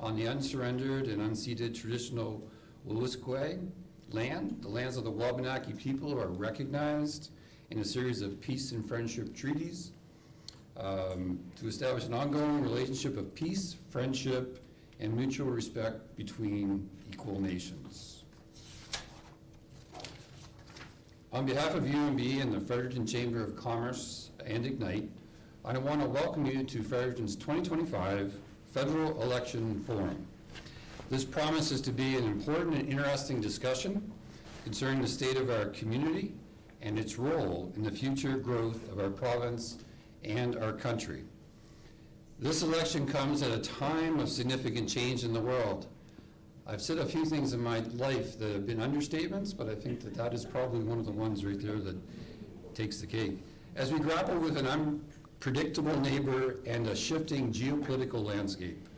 on the unsurrendered and unceded traditional Wolastoqey land. The lands of the Wabanaki people are recognized in a series of peace and friendship treaties to establish an ongoing relationship of peace, friendship, and mutual respect between equal nations. On behalf of UMB and the Fredericton Chamber of Commerce and Ignite, I want to welcome you to Fredericton's 2025 Federal Election Forum. This promises to be an important and interesting discussion concerning the state of our community and its role in the future growth of our province and our country. This election comes at a time of significant change in the world. I've said a few things in my life that have been understatements, but I think that that is probably one of the ones right there that takes the cake. As we grapple with an unpredictable neighbor and a shifting geopolitical landscape,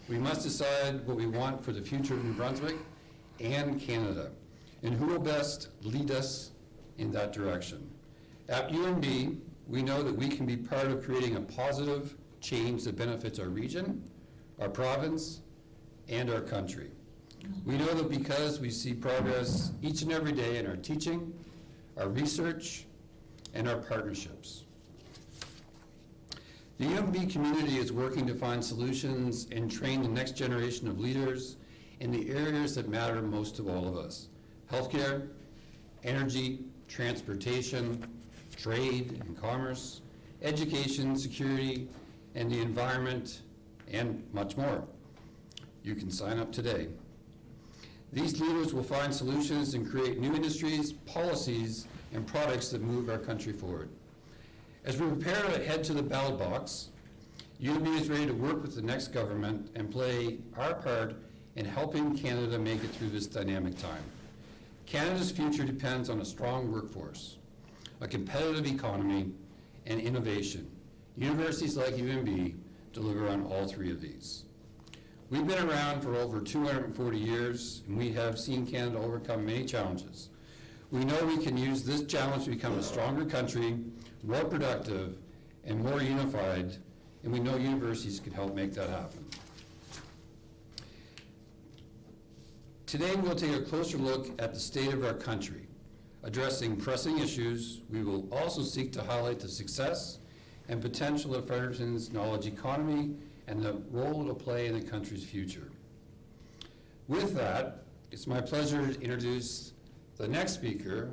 we must decide what we want for the future of New Brunswick and Canada, and who will best lead us in that direction. At UMB, we know that we can be part of creating a positive change that benefits our region, our province, and our country. We know that because we see progress each and every day in our teaching, our research, and our partnerships. The UMB community is working to find solutions and train the next generation of leaders in the areas that matter most to all of us: healthcare, energy, transportation, trade and commerce, education, security, and the environment, and much more. You can sign up today. These leaders will find solutions and create new industries, policies, and products that move our country forward. As we prepare to head to the ballot box, UMB is ready to work with the next government and play our part in helping Canada make it through this dynamic time. Canada's future depends on a strong workforce, a competitive economy, and innovation. Universities like UMB deliver on all three of these. We've been around for over 240 years, and we have seen Canada overcome many challenges. We know we can use this challenge to become a stronger country, more productive, and more unified, and we know universities can help make that happen. Today, we'll take a closer look at the state of our country. Addressing pressing issues, we will also seek to highlight the success and potential of Fredericton's knowledge economy and the role it'll play in the country's future. With that, it's my pleasure to introduce the next speaker,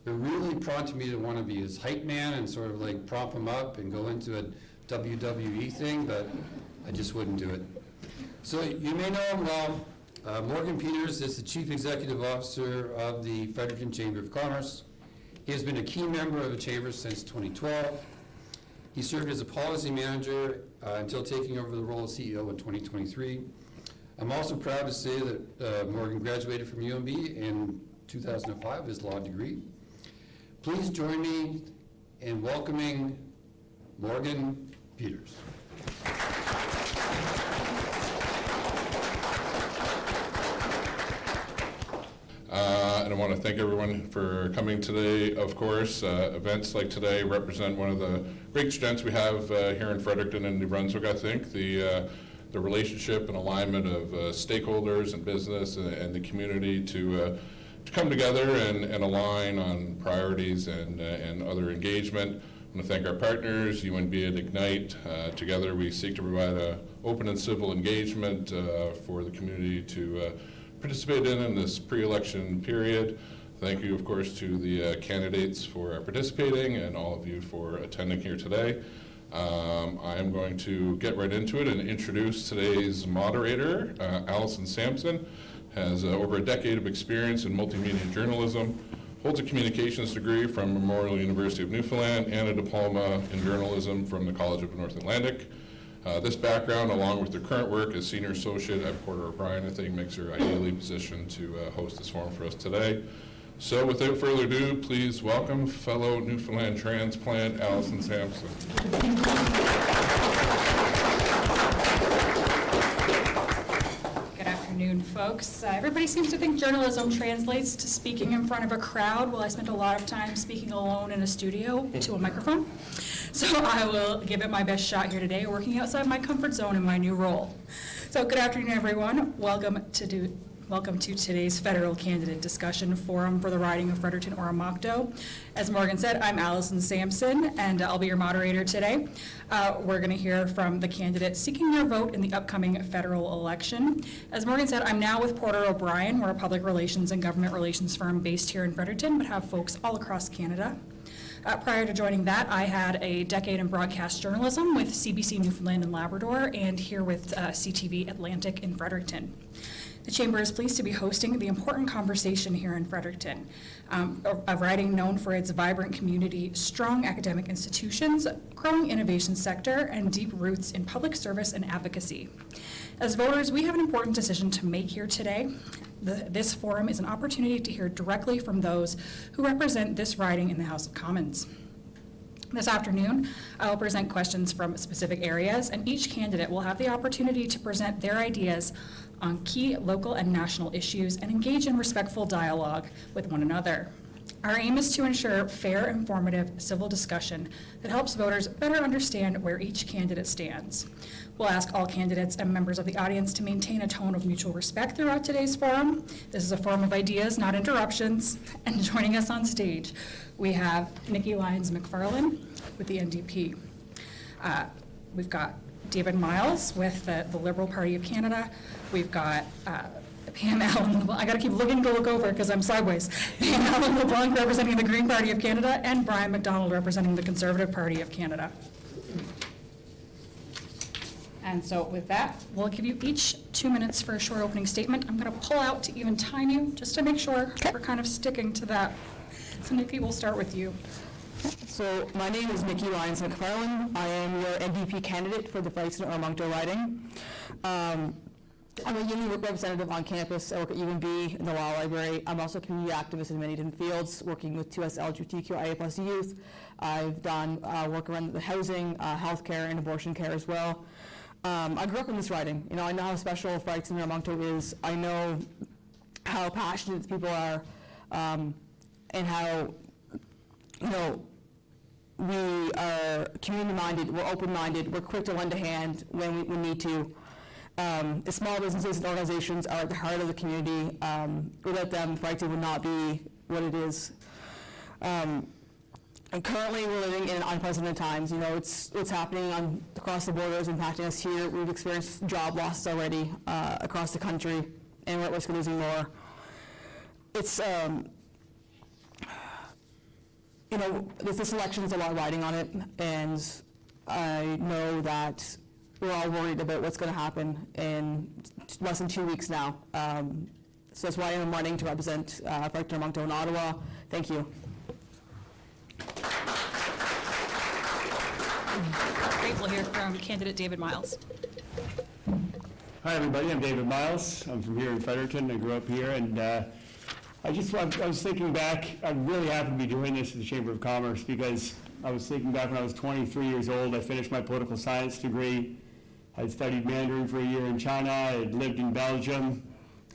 who really prompted me to want to be his hype man and sort of like prop him up and go into a WWE thing, but I just wouldn't do it. So you may know him well. Morgan Peters is the Chief Executive Officer of the Fredericton Chamber of Commerce. He has been a key member of the Chamber since 2012. He served as a policy manager until taking over the role of CEO in 2023. I'm also proud to say that Morgan graduated from UMB in 2005, his law degree. Please join me in welcoming Morgan Peters. And I want to thank everyone for coming today. Of course, events like today represent one of the great strengths we have here in Fredericton and New Brunswick, I think. The relationship and alignment of stakeholders and business and the community to come together and align on priorities and other engagement. I want to thank our partners, UNB and Ignite. Together we seek to provide an open and civil engagement for the community to participate in this pre-election period. Thank you, of course, to the candidates for participating and all of you for attending here today. I am going to get right into it and introduce today's moderator. Allison Sampson has over a decade of experience in multimedia journalism, holds a communications degree from Memorial University of Newfoundland and a diploma in journalism from the College of North Atlantic. This background, along with her current work as Senior Associate at Porter O'Brien, I think makes her ideally positioned to host this forum for us today. So without further ado, please welcome fellow Newfoundland transplant, Allison Sampson. Good afternoon, folks. Everybody seems to think journalism translates to speaking in front of a crowd. Well, I spent a lot of time speaking alone in a studio to a microphone. So I will give it my best shot here today, working outside my comfort zone in my new role. So good afternoon, everyone. Welcome to today's federal candidate discussion forum for the riding of Fredericton-Oromocto. As Morgan said, I'm Allison Sampson, and I'll be your moderator today. We're going to hear from the candidates seeking your vote in the upcoming federal election. As Morgan said, I'm now with Porter O'Brien. We're a public relations and government relations firm based here in Fredericton, but have folks all across Canada. Prior to joining that, I had a decade in broadcast journalism with CBC Newfoundland and Labrador, and here with CTV Atlantic in Fredericton. The Chamber is pleased to be hosting the important conversation here in Fredericton, a riding known for its vibrant community, strong academic institutions, growing innovation sector, and deep roots in public service and advocacy. As voters, we have an important decision to make here today. This forum is an opportunity to hear directly from those who represent this riding in the House of Commons. This afternoon, I will present questions from specific areas, and each candidate will have the opportunity to present their ideas on key local and national issues and engage in respectful dialogue with one another. Our aim is to ensure fair, informative, civil discussion that helps voters better understand where each candidate stands. We'll ask all candidates and members of the audience to maintain a tone of mutual respect throughout today's forum. This is a forum of ideas, not interruptions. And joining us on stage, we have Nikki Lyons-McFarlane with the NDP. We've got David Miles with the Liberal Party of Canada. We've got Pam Allen, I gotta keep looking to look over because I'm sideways. Pam Allen LeBlanc representing the Green Party of Canada, and Brian McDonald representing the Conservative Party of Canada. And so with that, we'll give you each 2 minutes for a short opening statement. I'm gonna pull out to even time you, just to make sure we're kind of sticking to that. So Nikki, we'll start with you. So my name is Nikki Lyons-McFarlane. I am your NDP candidate for the Fredericton-Oromocto riding. I'm a union representative on campus. I work at UNB in the law library. I'm also a community activist in many different fields, working with 2S LGBTQIA+ youth. I've done work around the housing, healthcare, and abortion care as well. I grew up in this riding. You know, I know how special Fredericton-Oromocto is. I know how passionate people are, and how, you know, we are community-minded, we're open-minded, we're quick to lend a hand when we need to. The small businesses and organizations are at the heart of the community. Without them, Fredericton would not be what it is. And currently, we're living in unprecedented times. You know, it's happening across the borders, impacting us here. We've experienced job losses already across the country, and we're at risk of losing more. It's, you know, this election has a lot riding on it, and I know that we're all worried about what's going to happen in less than 2 weeks now. So that's why I'm running to represent Fredericton-Oromocto in Ottawa. Thank you. Great, we'll hear from candidate David Miles. Hi, everybody. I'm David Miles. I'm from here in Fredericton. I grew up here, and I was thinking back. I'm really happy to be doing this at the Chamber of Commerce because I was thinking back when I was 23 years old. I finished my political science degree. I'd studied Mandarin for a year in China. I'd lived in Belgium.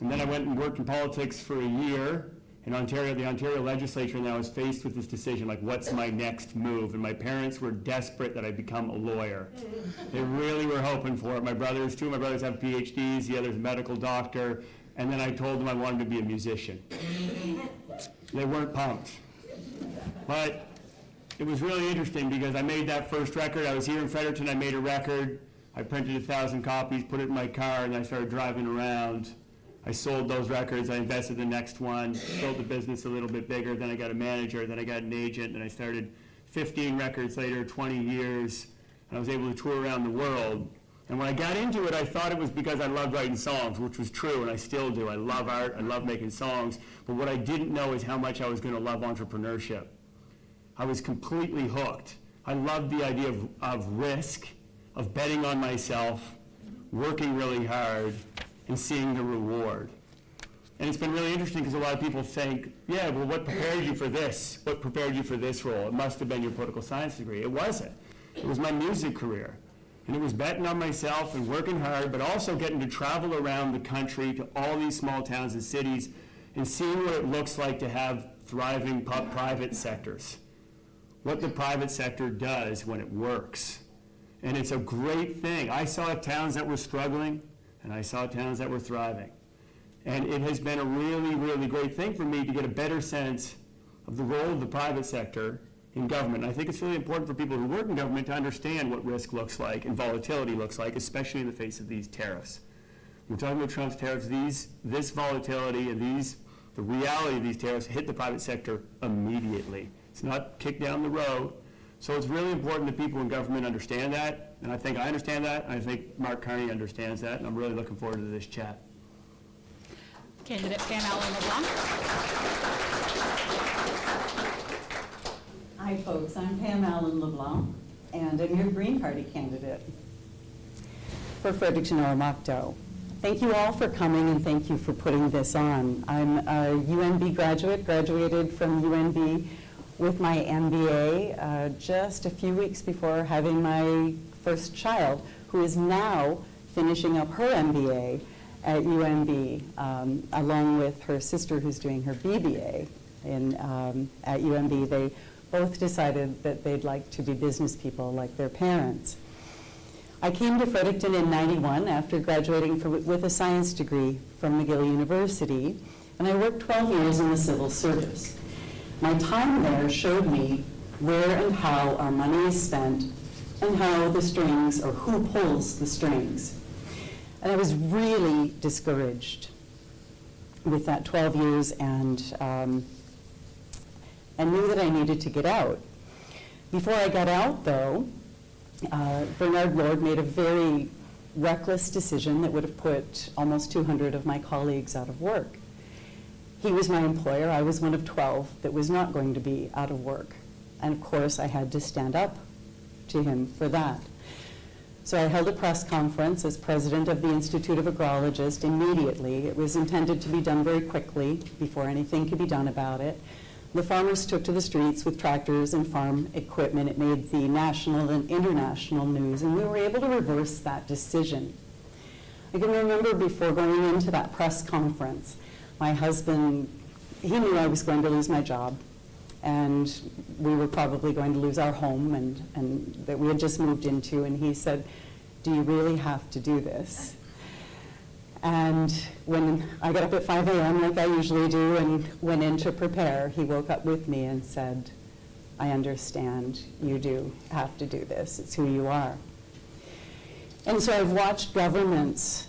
And then I went and worked in politics for a year in Ontario, the Ontario legislature, and I was faced with this decision, like, what's my next move? And my parents were desperate that I become a lawyer. They really were hoping for it. Two of my brothers have PhDs, the other's a medical doctor, and then I told them I wanted to be a musician. They weren't pumped. But it was really interesting because I made that first record. I was here in Fredericton, I made a record. I printed 1,000 copies, put it in my car, and I started driving around. I sold those records, I invested in the next one, built the business a little bit bigger, then I got a manager, then I got an agent, and I started 15 records later, 20 years, and I was able to tour around the world. And when I got into it, I thought it was because I loved writing songs, which was true, and I still do. I love art, I love making songs, but what I didn't know is how much I was going to love entrepreneurship. I was completely hooked. I loved the idea of risk, of betting on myself, working really hard, and seeing the reward. And it's been really interesting because a lot of people think, yeah, well, what prepared you for this? What prepared you for this role? It must have been your political science degree. It wasn't. It was my music career. And it was betting on myself and working hard, but also getting to travel around the country to all these small towns and cities and seeing what it looks like to have thriving private sectors. What the private sector does when it works. And it's a great thing. I saw towns that were struggling, and I saw towns that were thriving. And it has been a really, really great thing for me to get a better sense of the role of the private sector in government. And I think it's really important for people who work in government to understand what risk looks like and volatility looks like, especially in the face of these tariffs. We're talking about Trump's tariffs. This volatility and the reality of these tariffs hit the private sector immediately. It's not kicked down the road. So it's really important that people in government understand that, and I think I understand that, and I think Mark Carney understands that, and I'm really looking forward to this chat. Candidate Pam Allen LeBlanc. Hi, folks. I'm Pam Allen LeBlanc, and I'm your Green Party candidate for Fredericton-Oromocto. Thank you all for coming, and thank you for putting this on. I'm a UNB graduate, graduated from UNB with my MBA just a few weeks before having my first child, who is now finishing up her MBA at UNB, along with her sister who's doing her BBA at UNB. They both decided that they'd like to be business people like their parents. I came to Fredericton in '91 after graduating with a science degree from McGill University, and I worked 12 years in the civil service. My time there showed me where and how our money is spent and how the strings, or who pulls the strings. And I was really discouraged with that 12 years and knew that I needed to get out. Before I got out, though, Bernard Lord made a very reckless decision that would have put almost 200 of my colleagues out of work. He was my employer. I was one of 12 that was not going to be out of work. And of course, I had to stand up to him for that. So I held a press conference as president of the Institute of Agrologists immediately. It was intended to be done very quickly before anything could be done about it. The farmers took to the streets with tractors and farm equipment. It made the national and international news, and we were able to reverse that decision. I can remember before going into that press conference, my husband, he knew I was going to lose my job, and we were probably going to lose our home and that we had just moved into, and he said, "Do you really have to do this?" And when I got up at 5 a.m. like I usually do and went in to prepare, he woke up with me and said, "I understand, you do have to do this. It's who you are." And so I've watched governments,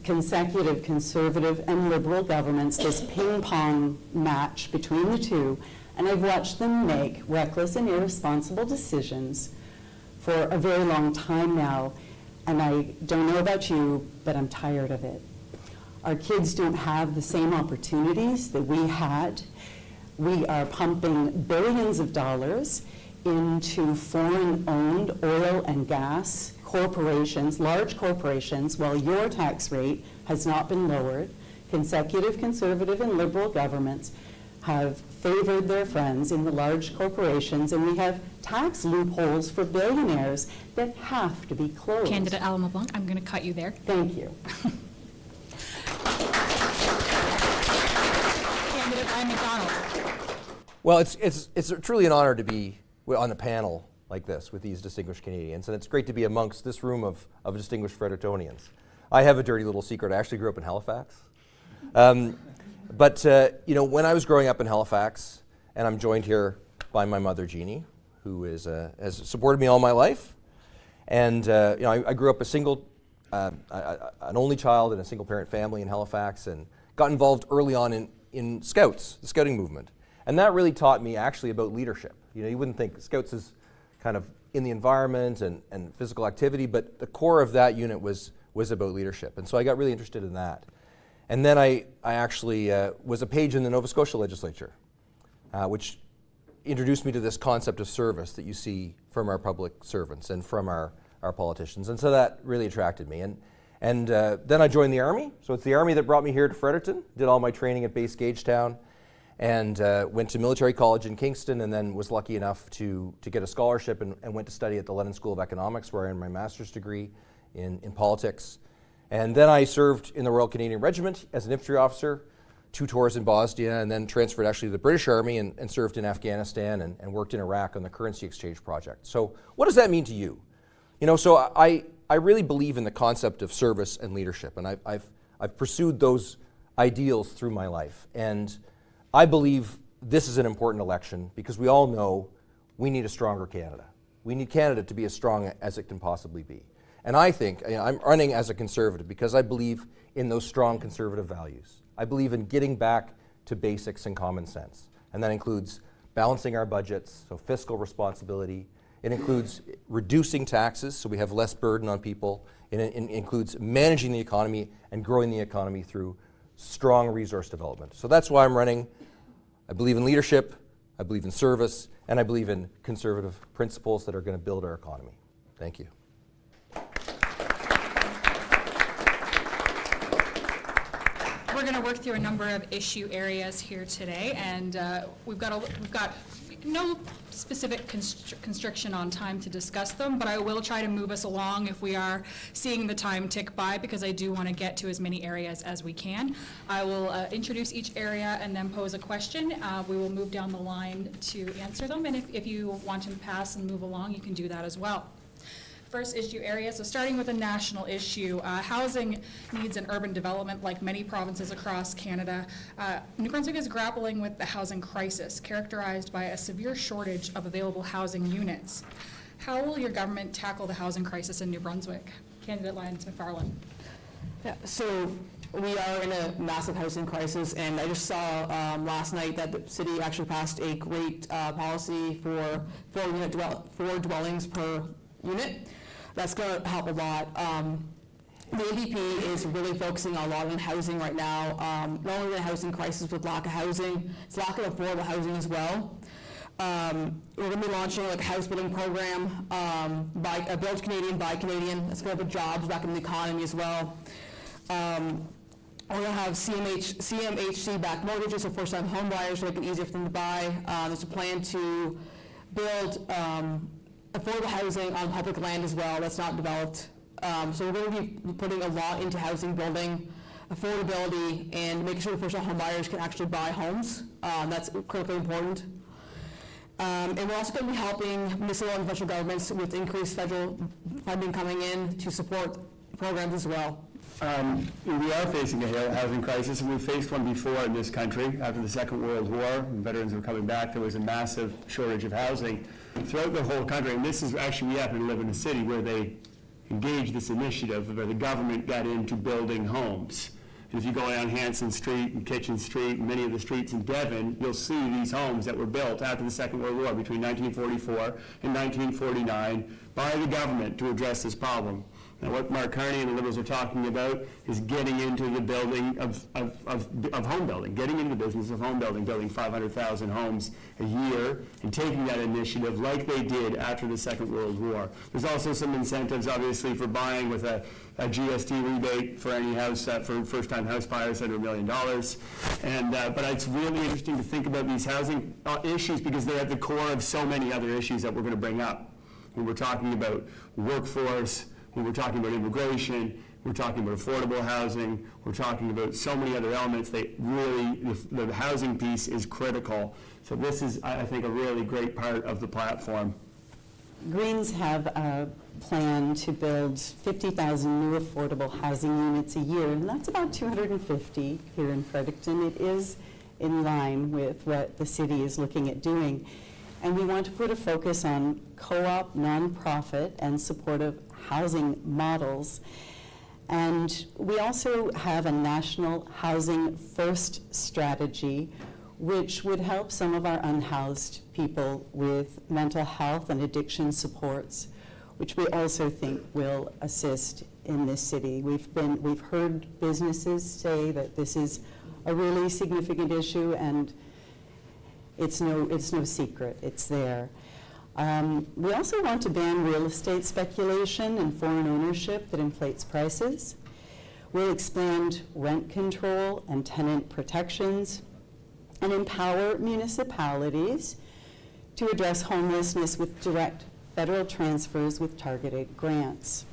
consecutive conservative and liberal governments, this ping pong match between the two, and I've watched them make reckless and irresponsible decisions for a very long time now. And I don't know about you, but I'm tired of it. Our kids don't have the same opportunities that we had. We are pumping billions of dollars into foreign-owned oil and gas corporations, large corporations, while your tax rate has not been lowered. Consecutive conservative and liberal governments have favored their friends in the large corporations, and we have tax loopholes for billionaires that have to be closed. Candidate Allen LeBlanc, I'm going to cut you there. Thank you. Candidate Ryan McDonald. Well, it's truly an honor to be on a panel like this with these distinguished Canadians, and it's great to be amongst this room of distinguished Frederictonians. I have a dirty little secret. I actually grew up in Halifax. But when I was growing up in Halifax, and I'm joined here by my mother, Jeannie, who has supported me all my life, and I grew up an only child in a single-parent family in Halifax, and got involved early on in Scouts, the Scouting movement, and that really taught me actually about leadership. You wouldn't think Scouts is kind of in the environment and physical activity, but the core of that unit was about leadership, and so I got really interested in that. And then I actually was a page in the Nova Scotia legislature, which introduced me to this concept of service that you see from our public servants and from our politicians. And so that really attracted me. And then I joined the Army. So it's the Army that brought me here to Fredericton, did all my training at Base Gagetown, and went to military college in Kingston, and then was lucky enough to get a scholarship and went to study at the London School of Economics, where I earned my master's degree in politics. And then I served in the Royal Canadian Regiment as an infantry officer, 2 tours in Bosnia, and then transferred actually to the British Army and served in Afghanistan and worked in Iraq on the currency exchange project. So what does that mean to you? So I I really believe in the concept of service and leadership, and I've pursued those ideals through my life. And I believe this is an important election because we all know we need a stronger Canada. We need Canada to be as strong as it can possibly be. And I think, I'm running as a Conservative because I believe in those strong Conservative values. I believe in getting back to basics and common sense. And that includes balancing our budgets, so fiscal responsibility. It includes reducing taxes so we have less burden on people. It includes managing the economy and growing the economy through strong resource development. So that's why I'm running. I believe in leadership, I believe in service, and I believe in Conservative principles that are going to build our economy. Thank you. We're going to work through a number of issue areas here today, and we've got no specific constriction on time to discuss them, but I will try to move us along if we are seeing the time tick by, because I do want to get to as many areas as we can. I will introduce each area and then pose a question. We will move down the line to answer them, and if you want to pass and move along, you can do that as well. First issue area, so starting with a national issue, housing needs and urban development. Like many provinces across Canada, New Brunswick is grappling with the housing crisis, characterized by a severe shortage of available housing units. How will your government tackle the housing crisis in New Brunswick? Candidate Lyons McFarland. Yeah, so we are in a massive housing crisis, and I just saw last night that the city actually passed a great policy for four dwellings per unit. That's going to help a lot. The NDP is really focusing a lot on housing right now. Not only the housing crisis with lack of housing, it's lack of affordable housing as well. We're going to be launching like a house building program, Build Canadian, Buy Canadian. That's going to put jobs back in the economy as well. We're going to have CMHC-backed mortgages, so first-time home buyers, to make it easier for them to buy. There's a plan to build affordable housing on public land as well that's not developed. So we're going to be putting a lot into housing building, affordability, and making sure first-time home buyers can actually buy homes. That's critically important. And we're also going to be helping municipal and provincial governments with increased federal funding coming in to support programs as well. We are facing a housing crisis, and we've faced one before in this country. After the Second World War, when veterans were coming back, there was a massive shortage of housing throughout the whole country. And this is actually, we happen to live in a city where they engaged this initiative where the government got into building homes. And if you go down Hanson Street and Kitchen Street and many of the streets in Devon, you'll see these homes that were built after the Second World War between 1944 and 1949 by the government to address this problem. Now, what Mark Carney and the Liberals are talking about is getting into the building of home building, getting into the business of home building, building 500,000 homes a year, and taking that initiative like they did after the Second World War. There's also some incentives, obviously, for buying with a GST rebate for any house, for first-time house buyers under $1 million. But it's really interesting to think about these housing issues because they're at the core of so many other issues that we're going to bring up. When we're talking about workforce, when we're talking about immigration, we're talking about affordable housing, we're talking about so many other elements that really, the housing piece is critical. So this is, I think, a really great part of the platform. Greens have a plan to build 50,000 new affordable housing units a year, and that's about 250 here in Fredericton. It is in line with what the city is looking at doing. And we want to put a focus on co-op, nonprofit, and supportive housing models. And we also have a national housing first strategy, which would help some of our unhoused people with mental health and addiction supports, which we also think will assist in this city. We've heard businesses say that this is a really significant issue, and it's no secret, it's there. We also want to ban real estate speculation and foreign ownership that inflates prices. We'll expand rent control and tenant protections and empower municipalities to address homelessness with direct federal transfers with targeted grants.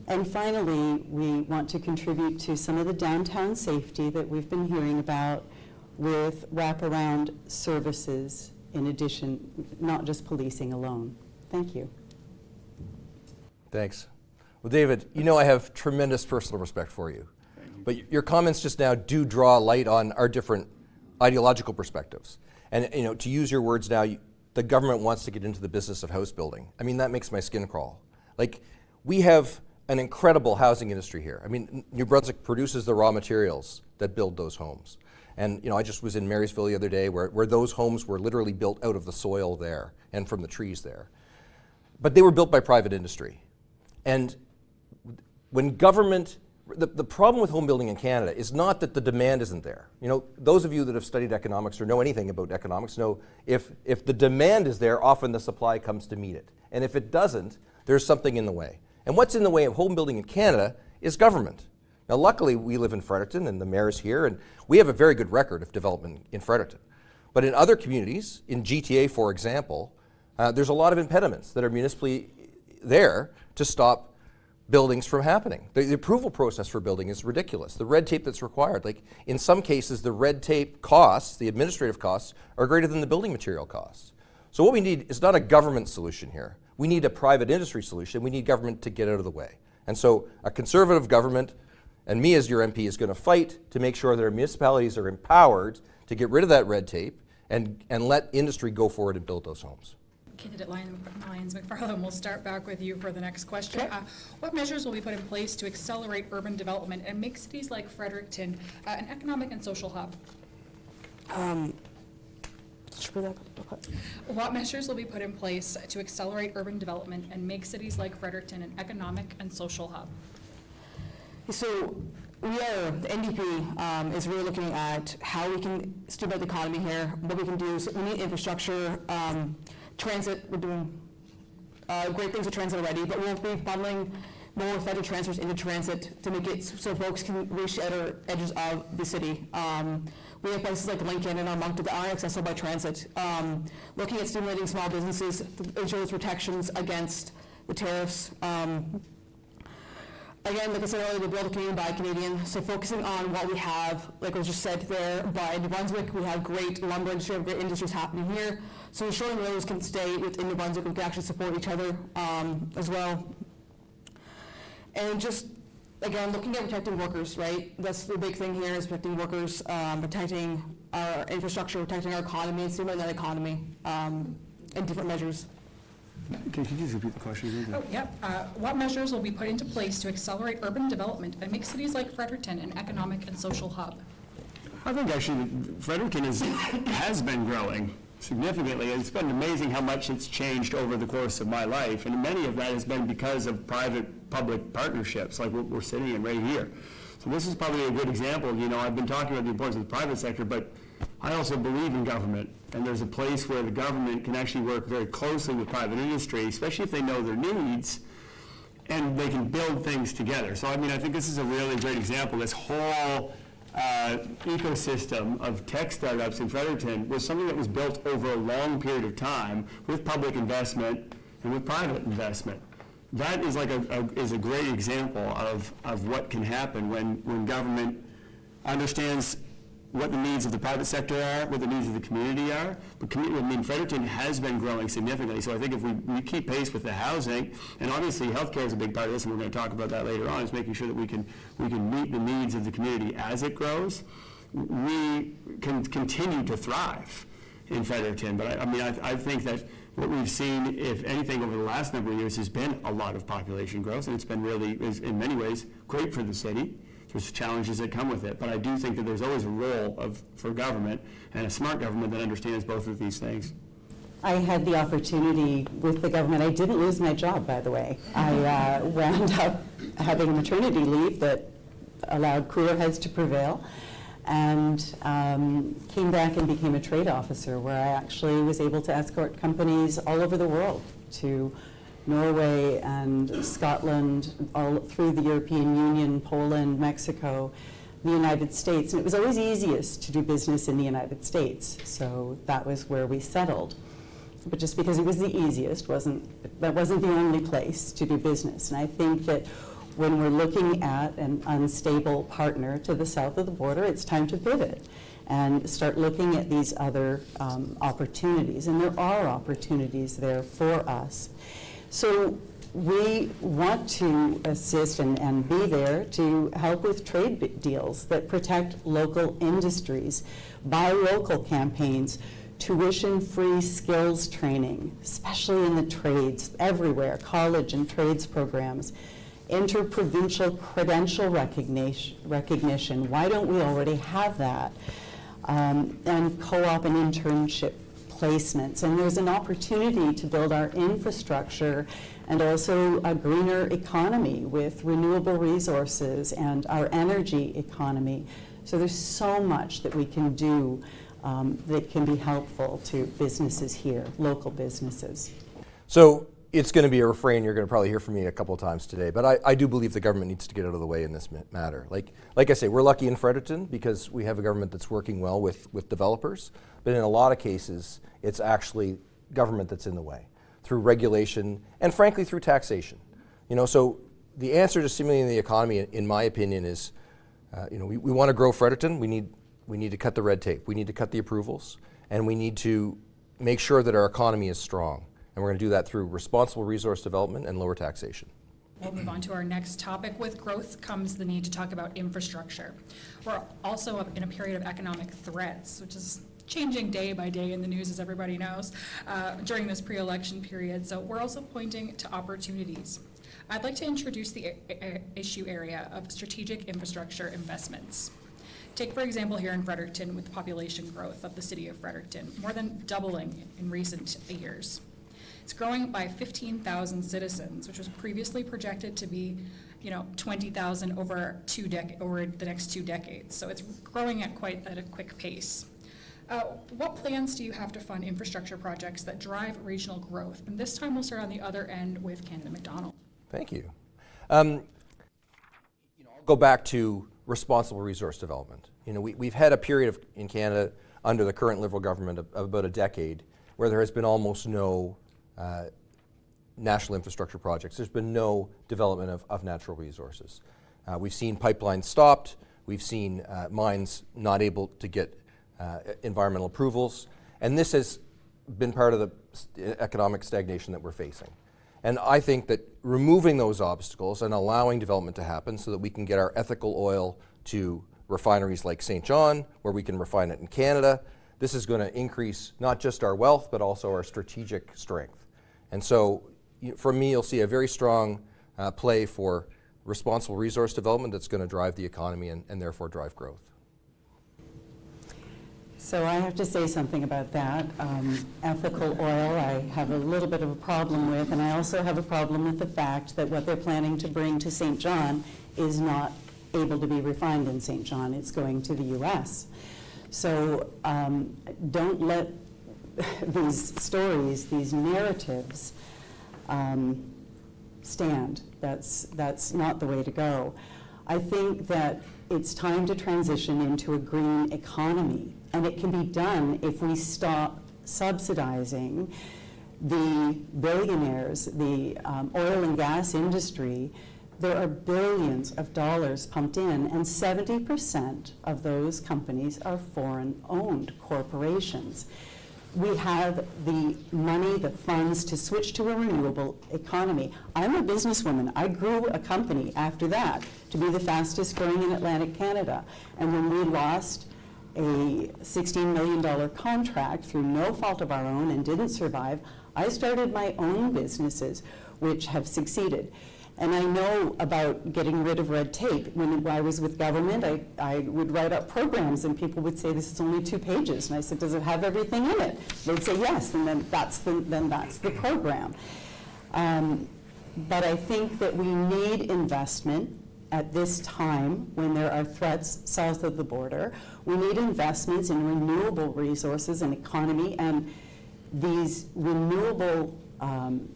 And finally, we want to contribute to some of the downtown safety that we've been hearing about with wraparound services in addition, not just policing alone. Thank you. Thanks. Well, David, you know I have tremendous personal respect for you. But your comments just now do draw light on our different ideological perspectives. And to use your words now, the government wants to get into the business of house building. I mean, that makes my skin crawl. Like, we have an incredible housing industry here. I mean, New Brunswick produces the raw materials that build those homes. And I just was in Marysville the other day where those homes were literally built out of the soil there and from the trees there. But they were built by private industry. And when government, the problem with home building in Canada is not that the demand isn't there. Those of you that have studied economics or know anything about economics know if the demand is there, often the supply comes to meet it. And if it doesn't, there's something in the way. And what's in the way of home building in Canada is government. Now, luckily, we live in Fredericton and the mayor's here, and we have a very good record of development in Fredericton. But in other communities, in GTA, for example, there's a lot of impediments that are municipally there to stop buildings from happening. The approval process for building is ridiculous. The red tape that's required, like in some cases, the red tape costs, the administrative costs, are greater than the building material costs. So what we need is not a government solution here. We need a private industry solution. We need government to get out of the way. And so a conservative government, and me as your MP, is going to fight to make sure that our municipalities are empowered to get rid of that red tape and let industry go forward and build those homes. Candidate Lyons McFarland, we'll start back with you for the next question. What measures will be put in place to accelerate urban development and make cities like Fredericton an economic and social hub? What measures will be put in place to accelerate urban development and make cities like Fredericton an economic and social hub? So the NDP is really looking at how we can stimulate the economy here, what we can do. So we need infrastructure, transit. We're doing great things with transit already, but we'll be funneling more federal transfers into transit to make it so folks can reach the other edges of the city. We have places like Lincoln and Oromocto that aren't accessible by transit. Looking at stimulating small businesses to ensure there's protections against the tariffs. Again, like I said earlier, we build a Canadian by Canadian, so focusing on what we have, like was just said there, by New Brunswick, we have great lumber industry, great industries happening here, so ensuring those can stay within New Brunswick, we can actually support each other as well. And just, again, looking at protecting workers, right? That's the big thing here, is protecting workers, protecting our infrastructure, protecting our economy, and stimulating that economy in different measures. Can you just repeat the question again? Oh, yep. What measures will be put into place to accelerate urban development and make cities like Fredericton an economic and social hub? I think actually Fredericton has been growing significantly. It's been amazing how much it's changed over the course of my life, and many of that has been because of private-public partnerships like what we're sitting in right here. So this is probably a good example. I've been talking about the importance of the private sector, but I also believe in government, and there's a place where the government can actually work very closely with private industry, especially if they know their needs, and they can build things together. So I think this is a really great example. This whole ecosystem of tech startups in Fredericton was something that was built over a long period of time with public investment and with private investment. That is is a great example of what can happen when government understands what the needs of the private sector are, what the needs of the community are. But Fredericton has been growing significantly, so I think if we keep pace with the housing, and obviously healthcare is a big part of this, and we're going to talk about that later on, is making sure that we can meet the needs of the community as it grows, we can continue to thrive in Fredericton. But I think that what we've seen, if anything, over the last number of years has been a lot of population growth, and it's been really, in many ways, great for the city. There's challenges that come with it, but I do think that there's always a role for government, and a smart government that understands both of these things. I had the opportunity with the government. I didn't lose my job, by the way. I wound up having a maternity leave that allowed cooler heads to prevail, and came back and became a trade officer, where I actually was able to escort companies all over the world to Norway and Scotland, all through the European Union, Poland, Mexico, the United States. And it was always easiest to do business in the United States, so that was where we settled. But just because it was the easiest, that wasn't the only place to do business. And I think that when we're looking at an unstable partner to the south of the border, it's time to pivot and start looking at these other opportunities. And there are opportunities there for us. So we want to assist and be there to help with trade deals that protect local industries, buy local campaigns, tuition-free skills training, especially in the trades, everywhere, college and trades programs, interprovincial credential recognition. Why don't we already have that? And co-op and internship placements. And there's an opportunity to build our infrastructure and also a greener economy with renewable resources and our energy economy. So there's so much that we can do that can be helpful to businesses here, local businesses. So it's going to be a refrain you're going to probably hear from me a couple of times today, but I do believe the government needs to get out of the way in this matter. Like I say, we're lucky in Fredericton because we have a government that's working well with developers, but in a lot of cases, it's actually government that's in the way through regulation and frankly through taxation. So the answer to stimulating the economy, in my opinion, is we want to grow Fredericton. We need to cut the red tape. We need to cut the approvals, and we need to make sure that our economy is strong. And we're going to do that through responsible resource development and lower taxation. We'll move on to our next topic. With growth comes the need to talk about infrastructure. We're also in a period of economic threats, which is changing day by day in the news, as everybody knows, during this pre-election period. So we're also pointing to opportunities. I'd like to introduce the issue area of strategic infrastructure investments. Take, for example, here in Fredericton with population growth of the city of Fredericton, more than doubling in recent years. It's growing by 15,000 citizens, which was previously projected to be, 20,000 over the next 2 decades. So it's growing at a quick pace. What plans do you have to fund infrastructure projects that drive regional growth? And this time we'll start on the other end with candidate McDonald. Thank you. I'll go back to responsible resource development. We've had a period in Canada under the current Liberal government of about a decade where there has been almost no national infrastructure projects. There's been no development of natural resources. We've seen pipelines stopped. We've seen mines not able to get environmental approvals. And this has been part of the economic stagnation that we're facing. And I think that removing those obstacles and allowing development to happen so that we can get our ethical oil to refineries like St. John, where we can refine it in Canada, this is going to increase not just our wealth, but also our strategic strength. And so, from me, you'll see a very strong play for responsible resource development that's going to drive the economy and therefore drive growth. So I have to say something about that. Ethical oil, I have a little bit of a problem with, and I also have a problem with the fact that what they're planning to bring to St. John is not able to be refined in St. John. It's going to the U.S. So don't let these stories, these narratives stand. That's not the way to go. I think that it's time to transition into a green economy, and it can be done if we stop subsidizing the billionaires, the oil and gas industry. There are billions of dollars pumped in, and 70% of those companies are foreign-owned corporations. We have the money, the funds to switch to a renewable economy. I'm a businesswoman. I grew a company after that to be the fastest growing in Atlantic Canada. And when we lost a $16 million contract through no fault of our own and didn't survive, I started my own businesses, which have succeeded. And I know about getting rid of red tape. When I was with government, I would write up programs and people would say, this is only 2 pages. And I said, does it have everything in it? They'd say yes, and then that's the program. But I think that we need investment at this time when there are threats south of the border. We need investments in renewable resources and economy, and these renewable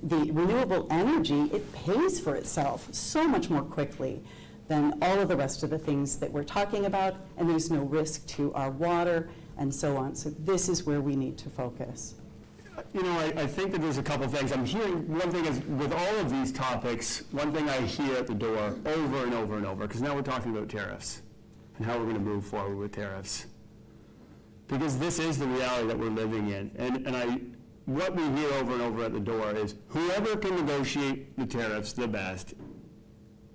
the renewable energy, it pays for itself so much more quickly than all of the rest of the things that we're talking about, and there's no risk to our water and so on. So this is where we need to focus. I think that there's a couple things. I'm hearing, one thing is, with all of these topics, one thing I hear at the door over and over and over, because now we're talking about tariffs and how we're going to move forward with tariffs. Because this is the reality that we're living in. And what we hear over and over at the door is whoever can negotiate the tariffs the best,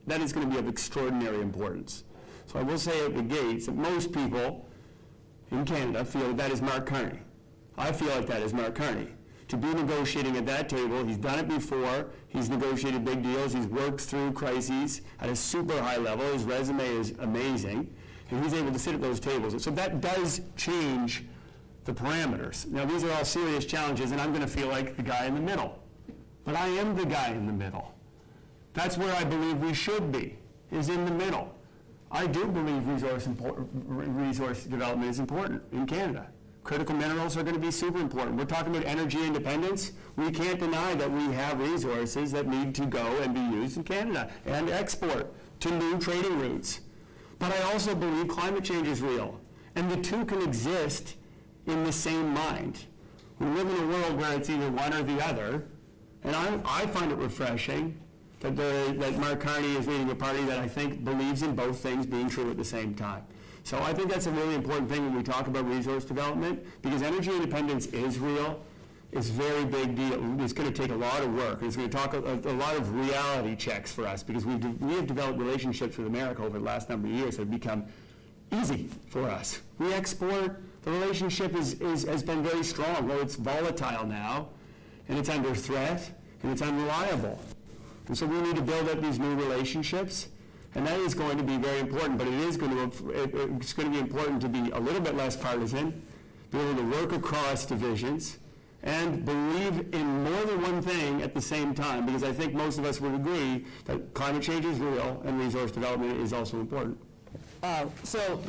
that is going to be of extraordinary importance. So I will say at the gates that most people in Canada feel that is Mark Carney. I feel like that is Mark Carney. To be negotiating at that table, he's done it before, he's negotiated big deals, he's worked through crises at a super high level, his resume is amazing, and he's able to sit at those tables. So that does change the parameters. Now, these are all serious challenges, and I'm going to feel like the guy in the middle. But I am the guy in the middle. That's where I believe we should be, is in the middle. I do believe resource development is important in Canada. Critical minerals are going to be super important. We're talking about energy independence. We can't deny that we have resources that need to go and be used in Canada and export to new trading routes. But I also believe climate change is real, and the two can exist in the same mind. We live in a world where it's either one or the other, and I find it refreshing that Mark Carney is leading a party that I think believes in both things being true at the same time. So I think that's a really important thing when we talk about resource development, because energy independence is real. It's a very big deal. It's going to take a lot of work. It's going to talk a lot of reality checks for us, because we have developed relationships with America over the last number of years that have become easy for us. We export. The relationship has been very strong. Well, it's volatile now, and it's under threat, and it's unreliable. And so we need to build up these new relationships, and that is going to be very important, but it's going to be important to be a little bit less partisan, be able to work across divisions, and believe in more than one thing at the same time, because I think most of us would agree that climate change is real and resource development is also important. So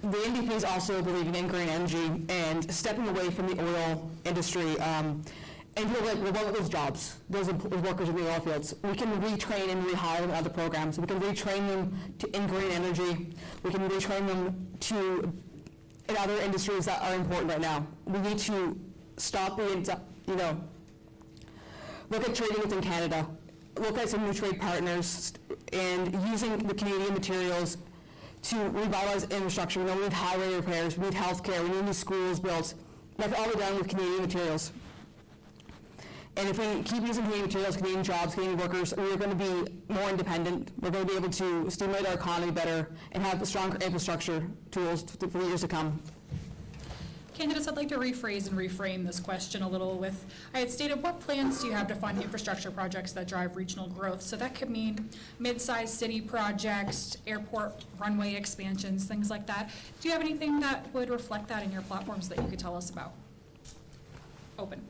the NDP is also believing in green energy and stepping away from the oil industry. And people are like, well, what are those jobs? Those workers in the oil fields. We can retrain and rehire them in other programs. We can retrain them in green energy. We can retrain them in other industries that are important right now. We need to stop being, look at trading within Canada, look at some new trade partners, and using the Canadian materials to revitalize infrastructure. We need highway repairs, we need healthcare, we need new schools built. That's all be done with Canadian materials. And if we keep using Canadian materials, Canadian jobs, Canadian workers, we're going to be more independent. We're going to be able to stimulate our economy better and have stronger infrastructure tools for the years to come. Candidates, I'd like to rephrase and reframe this question a little with, I had stated, what plans do you have to fund infrastructure projects that drive regional growth? So that could mean mid-sized city projects, airport runway expansions, things like that. Do you have anything that would reflect that in your platforms that you could tell us about? Open.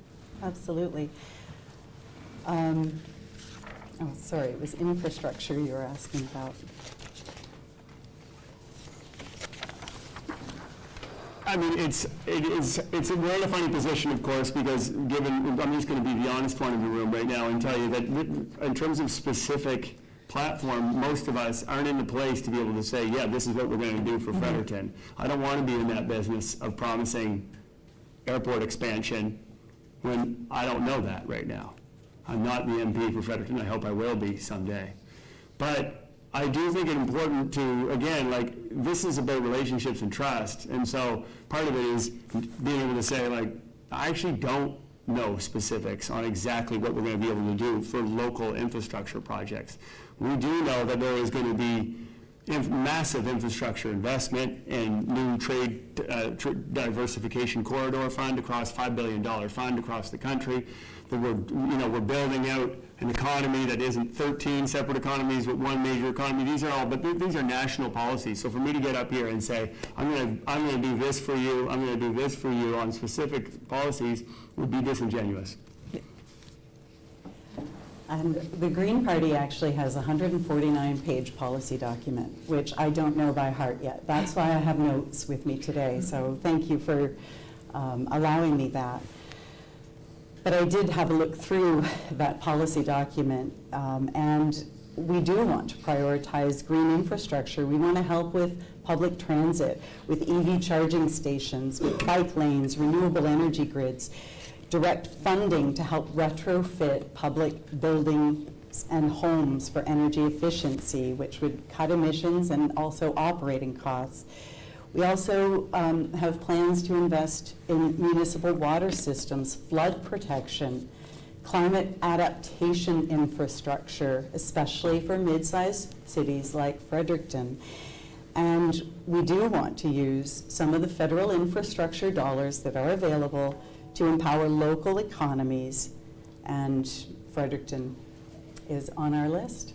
Absolutely. Sorry, it was infrastructure you were asking about. I mean, we're in a funny position, of course, because I'm just going to be the honest one in the room right now and tell you that in terms of specific platform, most of us aren't in the place to be able to say, yeah, this is what we're going to do for Fredericton. I don't want to be in that business of promising airport expansion when I don't know that right now. I'm not the MP for Fredericton. I hope I will be someday. But I do think it's important to, again, this is about relationships and trust. And so part of it is being able to say, I actually don't know specifics on exactly what we're going to be able to do for local infrastructure projects. We do know that there is going to be massive infrastructure investment in new trade diversification corridor fund across $5 billion fund across the country. That we're building out an economy that isn't 13 separate economies with one major economy. These are national policies. So for me to get up here and say, I'm going to do this for you, I'm going to do this for you on specific policies would be disingenuous. And the Green Party actually has a 149-page policy document, which I don't know by heart yet. That's why I have notes with me today. So thank you for allowing me that. But I did have a look through that policy document, and we do want to prioritize green infrastructure. We want to help with public transit, with EV charging stations, with bike lanes, renewable energy grids, direct funding to help retrofit public buildings and homes for energy efficiency, which would cut emissions and also operating costs. We also have plans to invest in municipal water systems, flood protection, climate adaptation infrastructure, especially for mid-sized cities like Fredericton. And we do want to use some of the federal infrastructure dollars that are available to empower local economies, and Fredericton is on our list.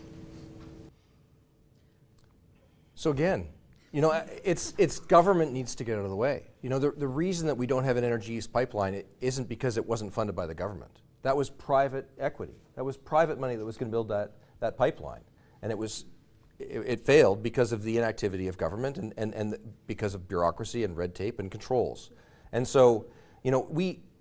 So again, it's government needs to get out of the way. The reason that we don't have an energy use pipeline isn't because it wasn't funded by the government. That was private equity. That was private money that was going to build that pipeline. And it failed because of the inactivity of government and because of bureaucracy and red tape and controls. And so,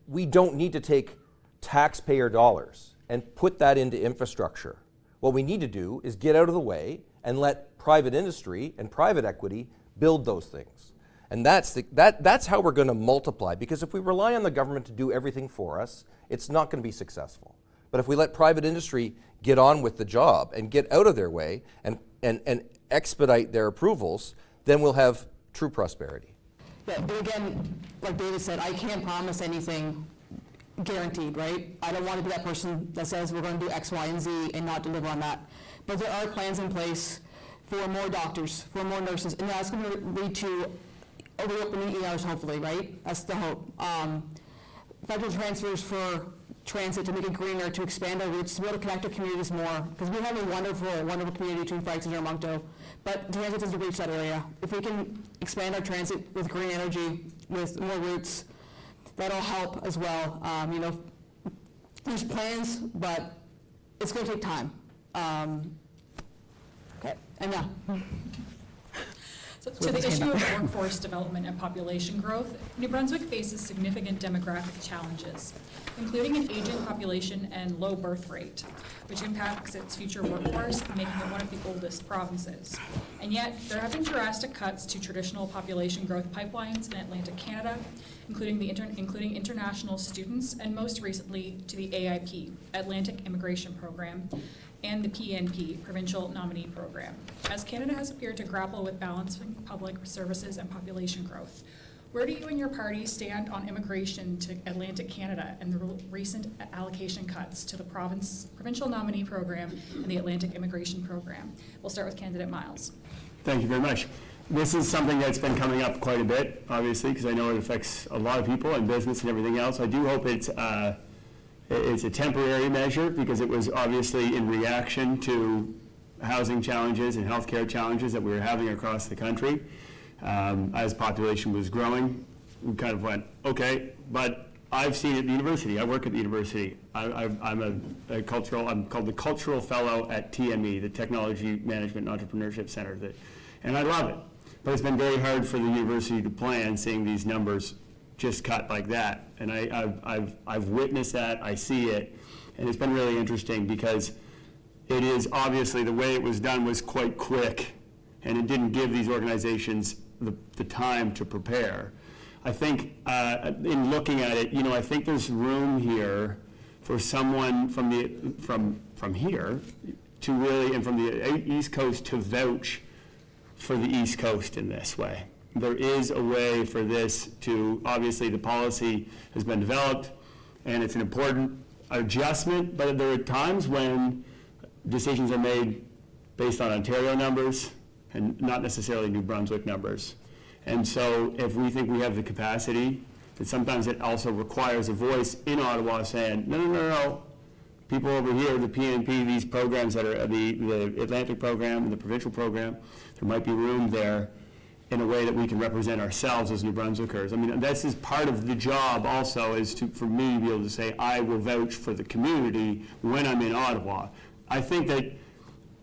we don't need to take taxpayer dollars and put that into infrastructure. What we need to do is get out of the way and let private industry and private equity build those things. And that's how we're going to multiply, because if we rely on the government to do everything for us, it's not going to be successful. But if we let private industry get on with the job and get out of their way and expedite their approvals, then we'll have true prosperity. Yeah, but again, like David said, I can't promise anything guaranteed, right? I don't want to be that person that says we're going to do X, Y, and Z and not deliver on that. But there are plans in place for more doctors, for more nurses, and that's going to lead to reopening ERs, hopefully, right? That's the hope. Federal transfers for transit to make it greener, to expand our routes, to be able to connect our communities more, because we have a wonderful community between Fredericton and Oromocto, but transit doesn't reach that area. If we can expand our transit with green energy, with more routes, that'll help as well. There's plans, but it's going to take time. Okay, and now. So to the issue of workforce development and population growth, New Brunswick faces significant demographic challenges, including an aging population and low birth rate, which impacts its future workforce, making it one of the oldest provinces. And yet, there have been drastic cuts to traditional population growth pipelines in Atlantic Canada, including international students, and most recently to the AIP, Atlantic Immigration Program, and the PNP, Provincial Nominee Program, as Canada has appeared to grapple with balancing public services and population growth. Where do you and your party stand on immigration to Atlantic Canada and the recent allocation cuts to the Provincial Nominee Program and the Atlantic Immigration Program? We'll start with candidate Miles. Thank you very much. This is something that's been coming up quite a bit, obviously, because I know it affects a lot of people and business and everything else. I do hope it's a temporary measure, because it was obviously in reaction to housing challenges and healthcare challenges that we were having across the country. As population was growing, we kind of went, okay, but I've seen it at the university. I work at the university. I'm called the Cultural Fellow at TME, the Technology Management and Entrepreneurship Center, and I love it. But it's been very hard for the university to plan, seeing these numbers just cut like that. And I've witnessed that, I see it, and it's been really interesting, because it is obviously the way it was done was quite quick, and it didn't give these organizations the time to prepare. I think in looking at it, I think there's room here for someone from here to really, and from the East Coast, to vouch for the East Coast in this way. There is a way for this to, obviously the policy has been developed and it's an important adjustment, but there are times when decisions are made based on Ontario numbers and not necessarily New Brunswick numbers. And so if we think we have the capacity, that sometimes it also requires a voice in Ottawa saying, no, people over here, the PNP, these programs that are the Atlantic program and the provincial program, there might be room there in a way that we can represent ourselves as New Brunswickers. I mean, this is part of the job also, is for me to be able to say, I will vouch for the community when I'm in Ottawa. I think that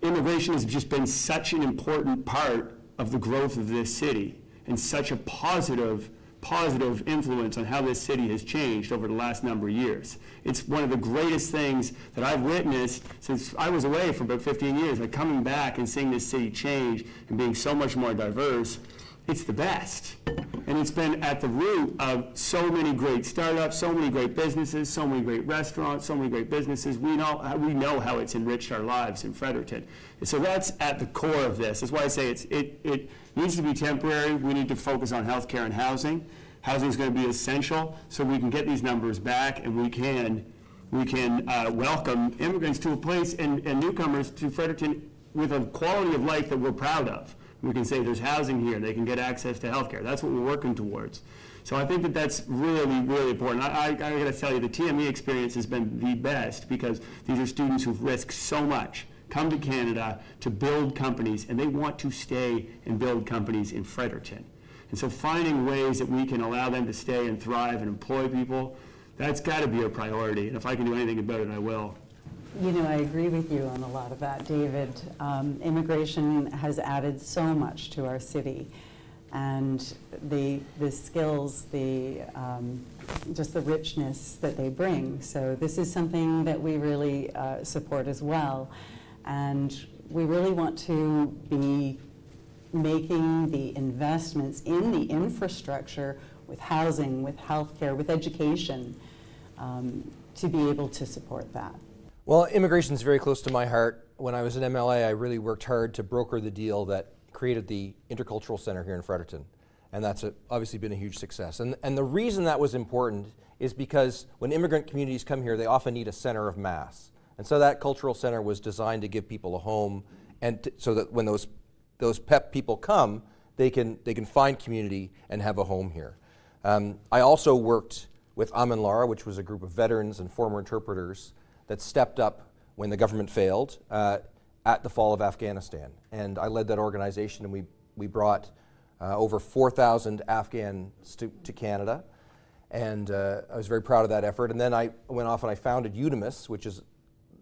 immigration has just been such an important part of the growth of this city, and such a positive influence on how this city has changed over the last number of years. It's one of the greatest things that I've witnessed since I was away for about 15 years, like coming back and seeing this city change and being so much more diverse. it's the best. And it's been at the root of so many great startups, so many great businesses, so many great restaurants, so many great businesses. We know how it's enriched our lives in Fredericton. And so that's at the core of this. That's why I say it needs to be temporary. We need to focus on healthcare and housing. Housing is going to be essential so we can get these numbers back, and we can welcome immigrants to a place and newcomers to Fredericton with a quality of life that we're proud of. We can say there's housing here, they can get access to healthcare. That's what we're working towards. So I think that that's really, really important. I got to tell you, the TME experience has been the best because these are students who've risked so much, come to Canada to build companies, and they want to stay and build companies in Fredericton. And so finding ways that we can allow them to stay and thrive and employ people, that's got to be a priority. And if I can do anything about it, I will. You know, I agree with you on a lot of that, David. Immigration has added so much to our city, and the skills, just the richness that they bring. So this is something that we really support as well, and we really want to be making the investments in the infrastructure with housing, with healthcare, with education, to be able to support that. Well, immigration is very close to my heart. When I was an MLA, I really worked hard to broker the deal that created the Intercultural Center here in Fredericton. And that's obviously been a huge success. And the reason that was important is because when immigrant communities come here, they often need a center of mass. And so that cultural center was designed to give people a home, and so that when those PEP people come, they can find community and have a home here. I also worked with Amin Lara, which was a group of veterans and former interpreters that stepped up when the government failed at the fall of Afghanistan. And I led that organization, and we brought over 4,000 Afghans to Canada. And I was very proud of that effort. And then I went off and I founded UNIMIS, which is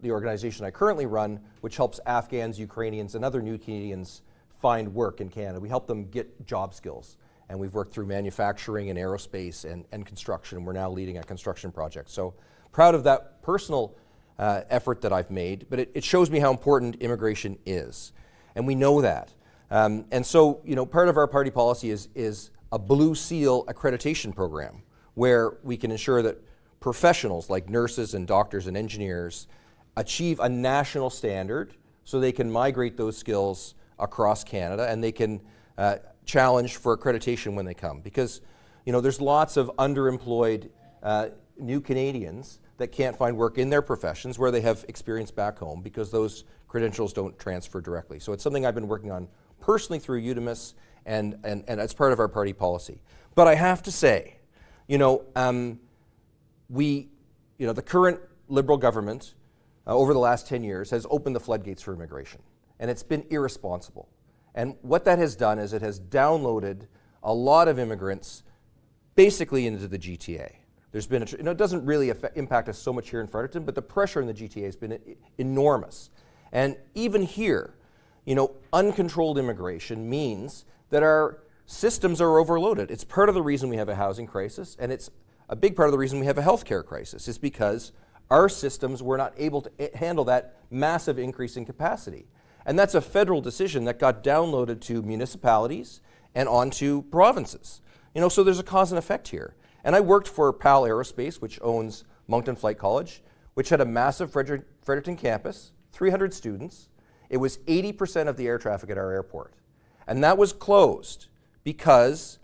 the organization I currently run, which helps Afghans, Ukrainians, and other new Canadians find work in Canada. We help them get job skills. And we've worked through manufacturing and aerospace and construction. We're now leading a construction project. So proud of that personal effort that I've made, but it shows me how important immigration is. And we know that. And so, you know, part of our party policy is a Blue Seal accreditation program where we can ensure that professionals like nurses and doctors and engineers achieve a national standard so they can migrate those skills across Canada, and they can challenge for accreditation when they come. Because, you know, there's lots of underemployed new Canadians that can't find work in their professions where they have experience back home because those credentials don't transfer directly. So it's something I've been working on personally through UNIMIS, and as part of our party policy. But I have to say, you know, the current Liberal government over the last 10 years has opened the floodgates for immigration, and it's been irresponsible. And what that has done is it has downloaded a lot of immigrants basically into the GTA. There's been it doesn't really impact us so much here in Fredericton, but the pressure in the GTA has been enormous. And even here, you know, uncontrolled immigration means that our systems are overloaded. It's part of the reason we have a housing crisis, and it's a big part of the reason we have a healthcare crisis, is because our systems were not able to handle that massive increase in capacity. And that's a federal decision that got downloaded to municipalities and onto provinces. You know, so there's a cause and effect here. And I worked for PAL Aerospace, which owns Moncton Flight College, which had a massive Fredericton campus, 300 students. It was 80% of the air traffic at our airport. And that was closed because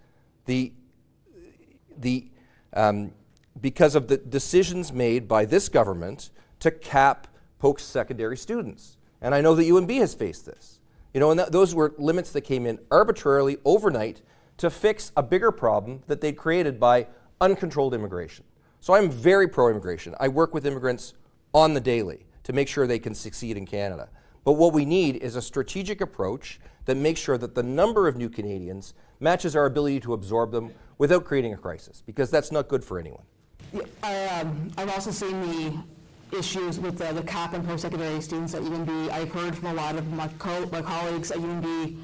because of the decisions made by this government to cap post-secondary students. And I know that UNB has faced this. You know, and those were limits that came in arbitrarily overnight to fix a bigger problem that they'd created by uncontrolled immigration. So I'm very pro-immigration. I work with immigrants on the daily to make sure they can succeed in Canada. But what we need is a strategic approach that makes sure that the number of new Canadians matches our ability to absorb them without creating a crisis, because that's not good for anyone. Yeah, I've also seen the issues with the cap and post-secondary students at UNB. I've heard from a lot of my colleagues at UNB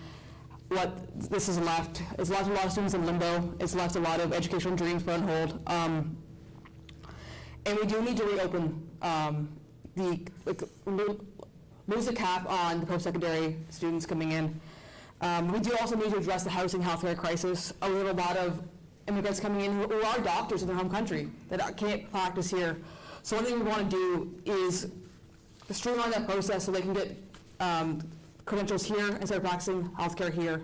what this has left. It's left a lot of students in limbo. It's left a lot of educational dreams put on hold. And we do need to reopen lose the cap on the post-secondary students coming in. We do also need to address the housing healthcare crisis. We have a lot of immigrants coming in who are doctors in their home country that can't practice here. So one thing we want to do is streamline that process so they can get credentials here instead of practicing healthcare here.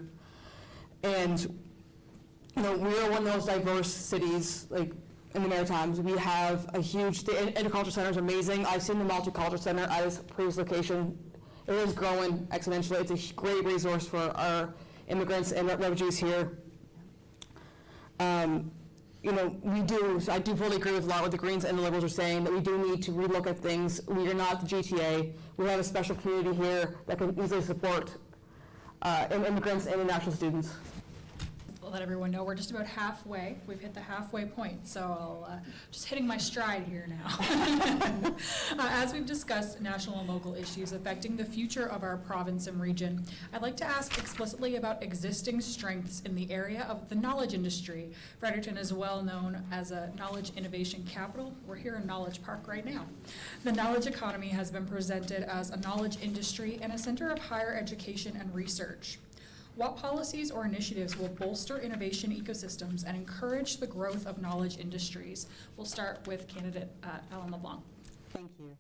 And we are one of those diverse cities, like in the Maritimes. We have a huge, the Agriculture Center is amazing. I've seen the Multicultural Center at its previous location. It is growing exponentially. It's a great resource for our immigrants and refugees here. I do fully agree with a lot what the Greens and the Liberals are saying, that we do need to relook at things. We are not the GTA. We have a special community here that can easily support immigrants and international students. I'll let everyone know we're just about halfway. We've hit the halfway point, so I'll just hitting my stride here now. As we've discussed national and local issues affecting the future of our province and region, I'd like to ask explicitly about existing strengths in the area of the knowledge industry. Fredericton is well known as a knowledge innovation capital. We're here in Knowledge Park right now. The knowledge economy has been presented as a knowledge industry and a center of higher education and research. What policies or initiatives will bolster innovation ecosystems and encourage the growth of knowledge industries? We'll start with candidate Ellen LeBlanc. Thank you.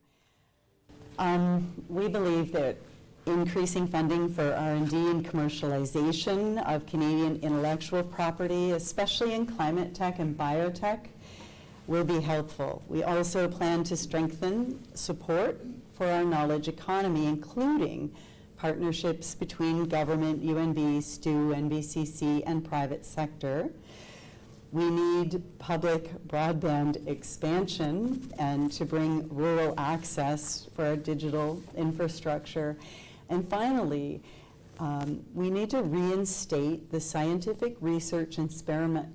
We believe that increasing funding for R&D and commercialization of Canadian intellectual property, especially in climate tech and biotech, will be helpful. We also plan to strengthen support for our knowledge economy, including partnerships between government, UNB, STU, NBCC, and private sector. We need public broadband expansion and to bring rural access for our digital infrastructure. And finally, we need to reinstate the scientific research and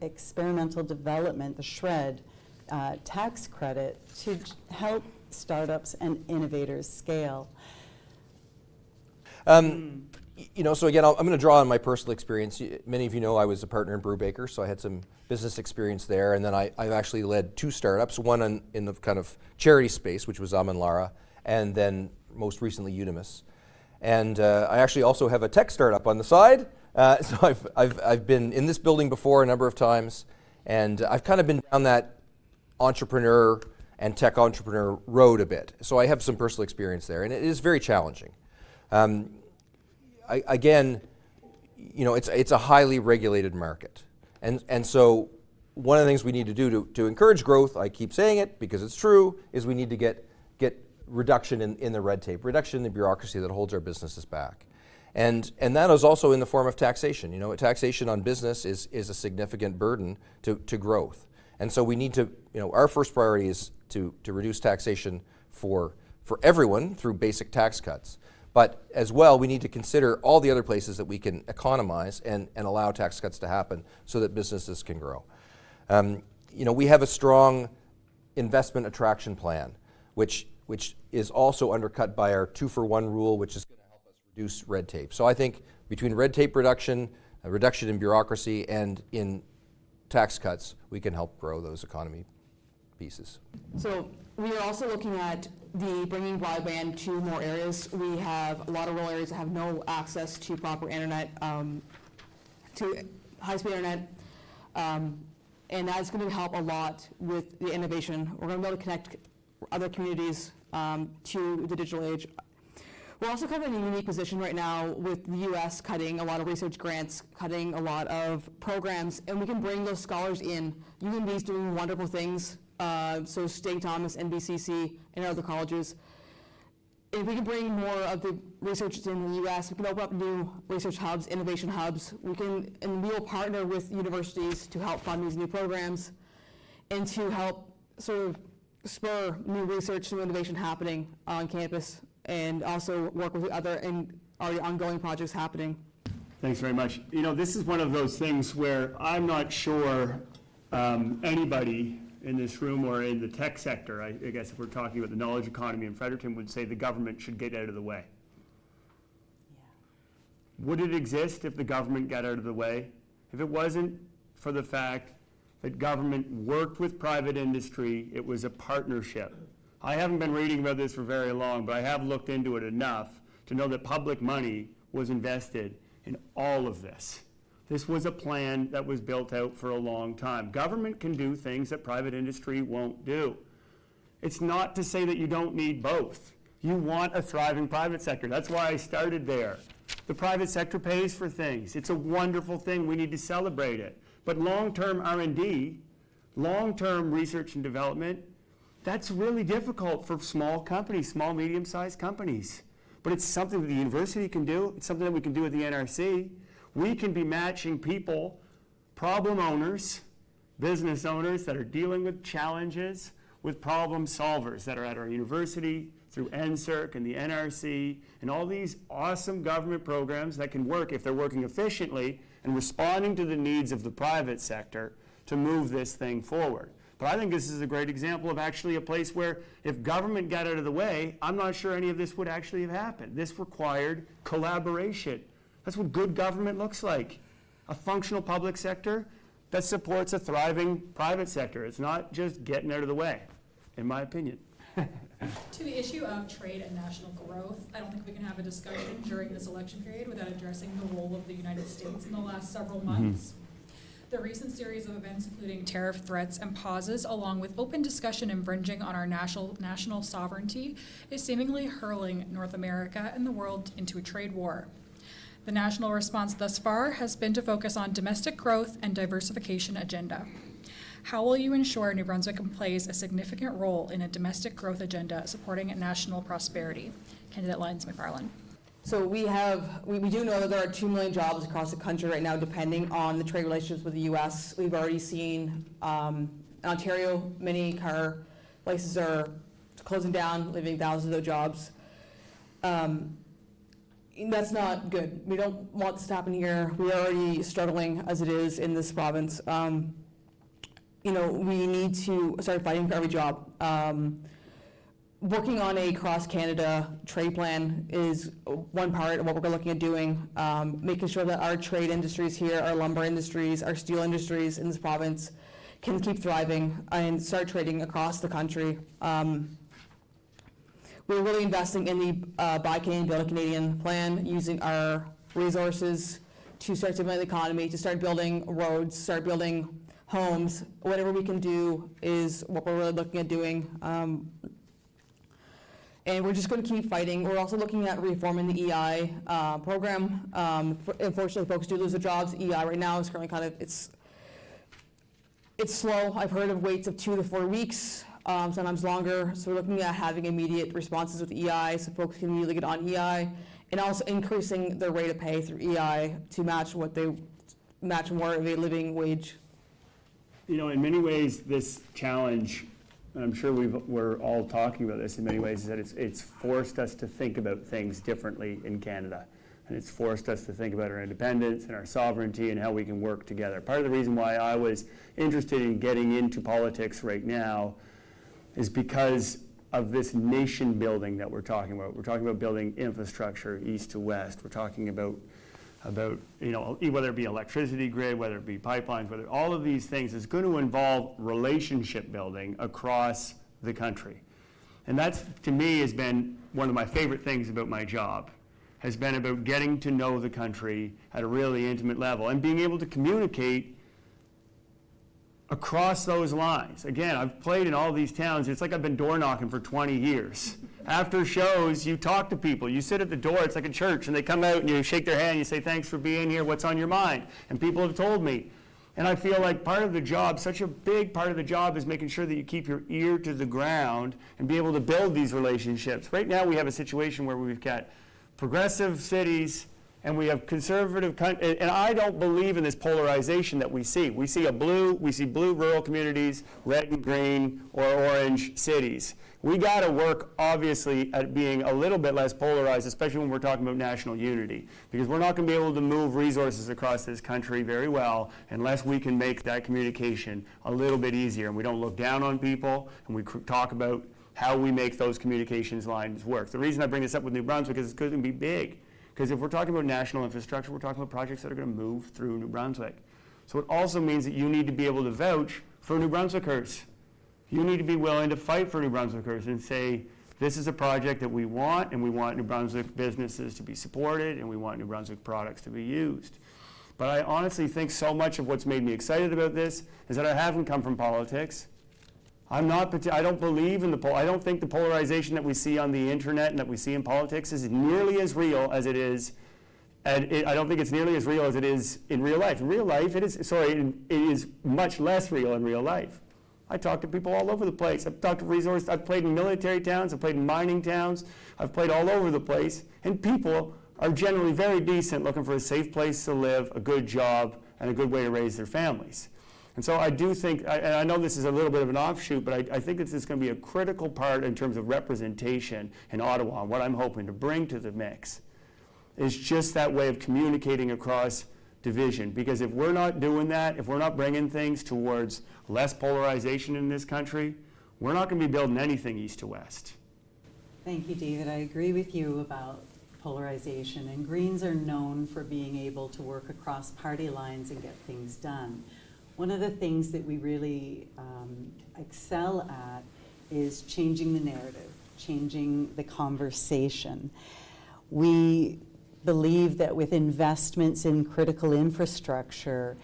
experimental development, the SHRED, tax credit to help startups and innovators scale. So again, I'm going to draw on my personal experience. Many of you know I was a partner in Brubaker, so I had some business experience there. And then I've actually led two startups, one in the kind of charity space, which was Lara, and then most recently Unimus. And I actually also have a tech startup on the side. So I've been in this building before a number of times, and I've kind of been down that entrepreneur and tech entrepreneur road a bit. So I have some personal experience there, and it is very challenging. It's a highly regulated market. And so one of the things we need to do to encourage growth, I keep saying it because it's true, is we need to get reduction in the red tape, reduction in the bureaucracy that holds our businesses back. And that is also in the form of taxation. Taxation on business is a significant burden to growth. And so we need to, our first priority is to reduce taxation for everyone through basic tax cuts. But as well, we need to consider all the other places that we can economize and allow tax cuts to happen so that businesses can grow. We have a strong investment attraction plan, which is also undercut by our 2-for-1 rule, which is going to help us reduce red tape. So I think between red tape reduction, a reduction in bureaucracy, and in tax cuts, we can help grow those economy pieces. So we are also looking at bringing broadband to more areas. We have a lot of rural areas that have no access to proper internet, to high-speed internet, and that's going to help a lot with the innovation. We're going to be able to connect other communities to the digital age. We're also kind of in a unique position right now with the U.S. cutting a lot of research grants, cutting a lot of programs, and we can bring those scholars in. UNB is doing wonderful things. So St. Thomas, NBCC, and other colleges. If we can bring more of the research in the U.S., we can open up new research hubs, innovation hubs. We will partner with universities to help fund these new programs and to help sort of spur new research, new innovation happening on campus, and also work with other and already ongoing projects happening. Thanks very much. This is one of those things where I'm not sure anybody in this room or in the tech sector, I guess if we're talking about the knowledge economy in Fredericton, would say the government should get out of the way. Yeah. Would it exist if the government got out of the way? If it wasn't for the fact that government worked with private industry, it was a partnership. I haven't been reading about this for very long, but I have looked into it enough to know that public money was invested in all of this. This was a plan that was built out for a long time. Government can do things that private industry won't do. It's not to say that you don't need both. You want a thriving private sector. That's why I started there. The private sector pays for things. It's a wonderful thing. We need to celebrate it. But long-term R&D, long-term research and development, that's really difficult for small companies, small, medium-sized companies. But it's something that the university can do. It's something that we can do at the NRC. We can be matching people, problem owners, business owners that are dealing with challenges, with problem solvers that are at our university, through NSERC and the NRC, and all these awesome government programs that can work if they're working efficiently and responding to the needs of the private sector to move this thing forward. But I think this is a great example of actually a place where if government got out of the way, I'm not sure any of this would actually have happened. This required collaboration. That's what good government looks like. A functional public sector that supports a thriving private sector. It's not just getting out of the way, in my opinion. To the issue of trade and national growth, I don't think we can have a discussion during this election period without addressing the role of the United States in the last several months. The recent series of events, including tariff threats and pauses, along with open discussion infringing on our national sovereignty, is seemingly hurling North America and the world into a trade war. The national response thus far has been to focus on domestic growth and diversification agenda. How will you ensure New Brunswick plays a significant role in a domestic growth agenda supporting national prosperity? Candidate Lyons McFarland. So we do know that there are 2 million jobs across the country right now, depending on the trade relationships with the U.S. We've already seen in Ontario, many car places are closing down, leaving thousands of jobs. That's not good. We don't want this to happen here. We're already struggling as it is in this province. We need to start fighting for every job. Working on a cross-Canada trade plan is one part of what we're looking at doing. Making sure that our trade industries here, our lumber industries, our steel industries in this province can keep thriving and start trading across the country. We're really investing in the Buy Canadian, Build a Canadian plan, using our resources to start stimulating the economy, to start building roads, start building homes. Whatever we can do is what we're really looking at doing. And we're just going to keep fighting. We're also looking at reforming the EI program. Unfortunately, folks do lose their jobs. EI right now is currently it's slow. I've heard of waits of 2 to 4 weeks, sometimes longer. So we're looking at having immediate responses with EI so folks can immediately get on EI, and also increasing their rate of pay through EI to match more of a living wage. In many ways, this challenge, and I'm sure we're all talking about this in many ways, is that it's forced us to think about things differently in Canada. And it's forced us to think about our independence and our sovereignty and how we can work together. Part of the reason why I was interested in getting into politics right now is because of this nation building that we're talking about. We're talking about building infrastructure east to west. We're talking about whether it be electricity grid, whether it be pipelines, whether all of these things is going to involve relationship building across the country. And that's, to me, has been one of my favorite things about my job, has been about getting to know the country at a really intimate level and being able to communicate across those lines. Again, I've played in all these towns. It's like I've been door knocking for 20 years. After shows, you talk to people. You sit at the door. It's like a church, and they come out and you shake their hand. You say, thanks for being here. What's on your mind? And people have told me. And I feel like part of the job, such a big part of the job, is making sure that you keep your ear to the ground and be able to build these relationships. Right now, we have a situation where we've got progressive cities and we have conservative, and I don't believe in this polarization that we see. We see blue rural communities, red and green or orange cities. We got to work, obviously, at being a little bit less polarized, especially when we're talking about national unity, because we're not going to be able to move resources across this country very well unless we can make that communication a little bit easier, and we don't look down on people, and we talk about how we make those communications lines work. The reason I bring this up with New Brunswick is it's going to be big. Because if we're talking about national infrastructure, we're talking about projects that are going to move through New Brunswick. So it also means that you need to be able to vouch for New Brunswickers. You need to be willing to fight for New Brunswickers and say, This is a project that we want, and we want New Brunswick businesses to be supported, and we want New Brunswick products to be used. But I honestly think so much of what's made me excited about this is that I haven't come from politics. I don't believe in I don't think the polarization that we see on the internet and that we see in politics is nearly as real as it is, and I don't think it's nearly as real as it is in real life. In real life, it is much less real in real life. I talk to people all over the place. I've talked to I've played in military towns, I've played in mining towns, I've played all over the place, and people are generally very decent, looking for a safe place to live, a good job, and a good way to raise their families. And so I do think, and I know this is a little bit of an offshoot, but I think this is going to be a critical part in terms of representation in Ottawa. And what I'm hoping to bring to the mix is just that way of communicating across division. Because if we're not doing that, if we're not bringing things towards less polarization in this country, we're not going to be building anything east to west. Thank you, David. I agree with you about polarization, and Greens are known for being able to work across party lines and get things done. One of the things that we really excel at is changing the narrative, changing the conversation. We believe that with investments in critical infrastructure,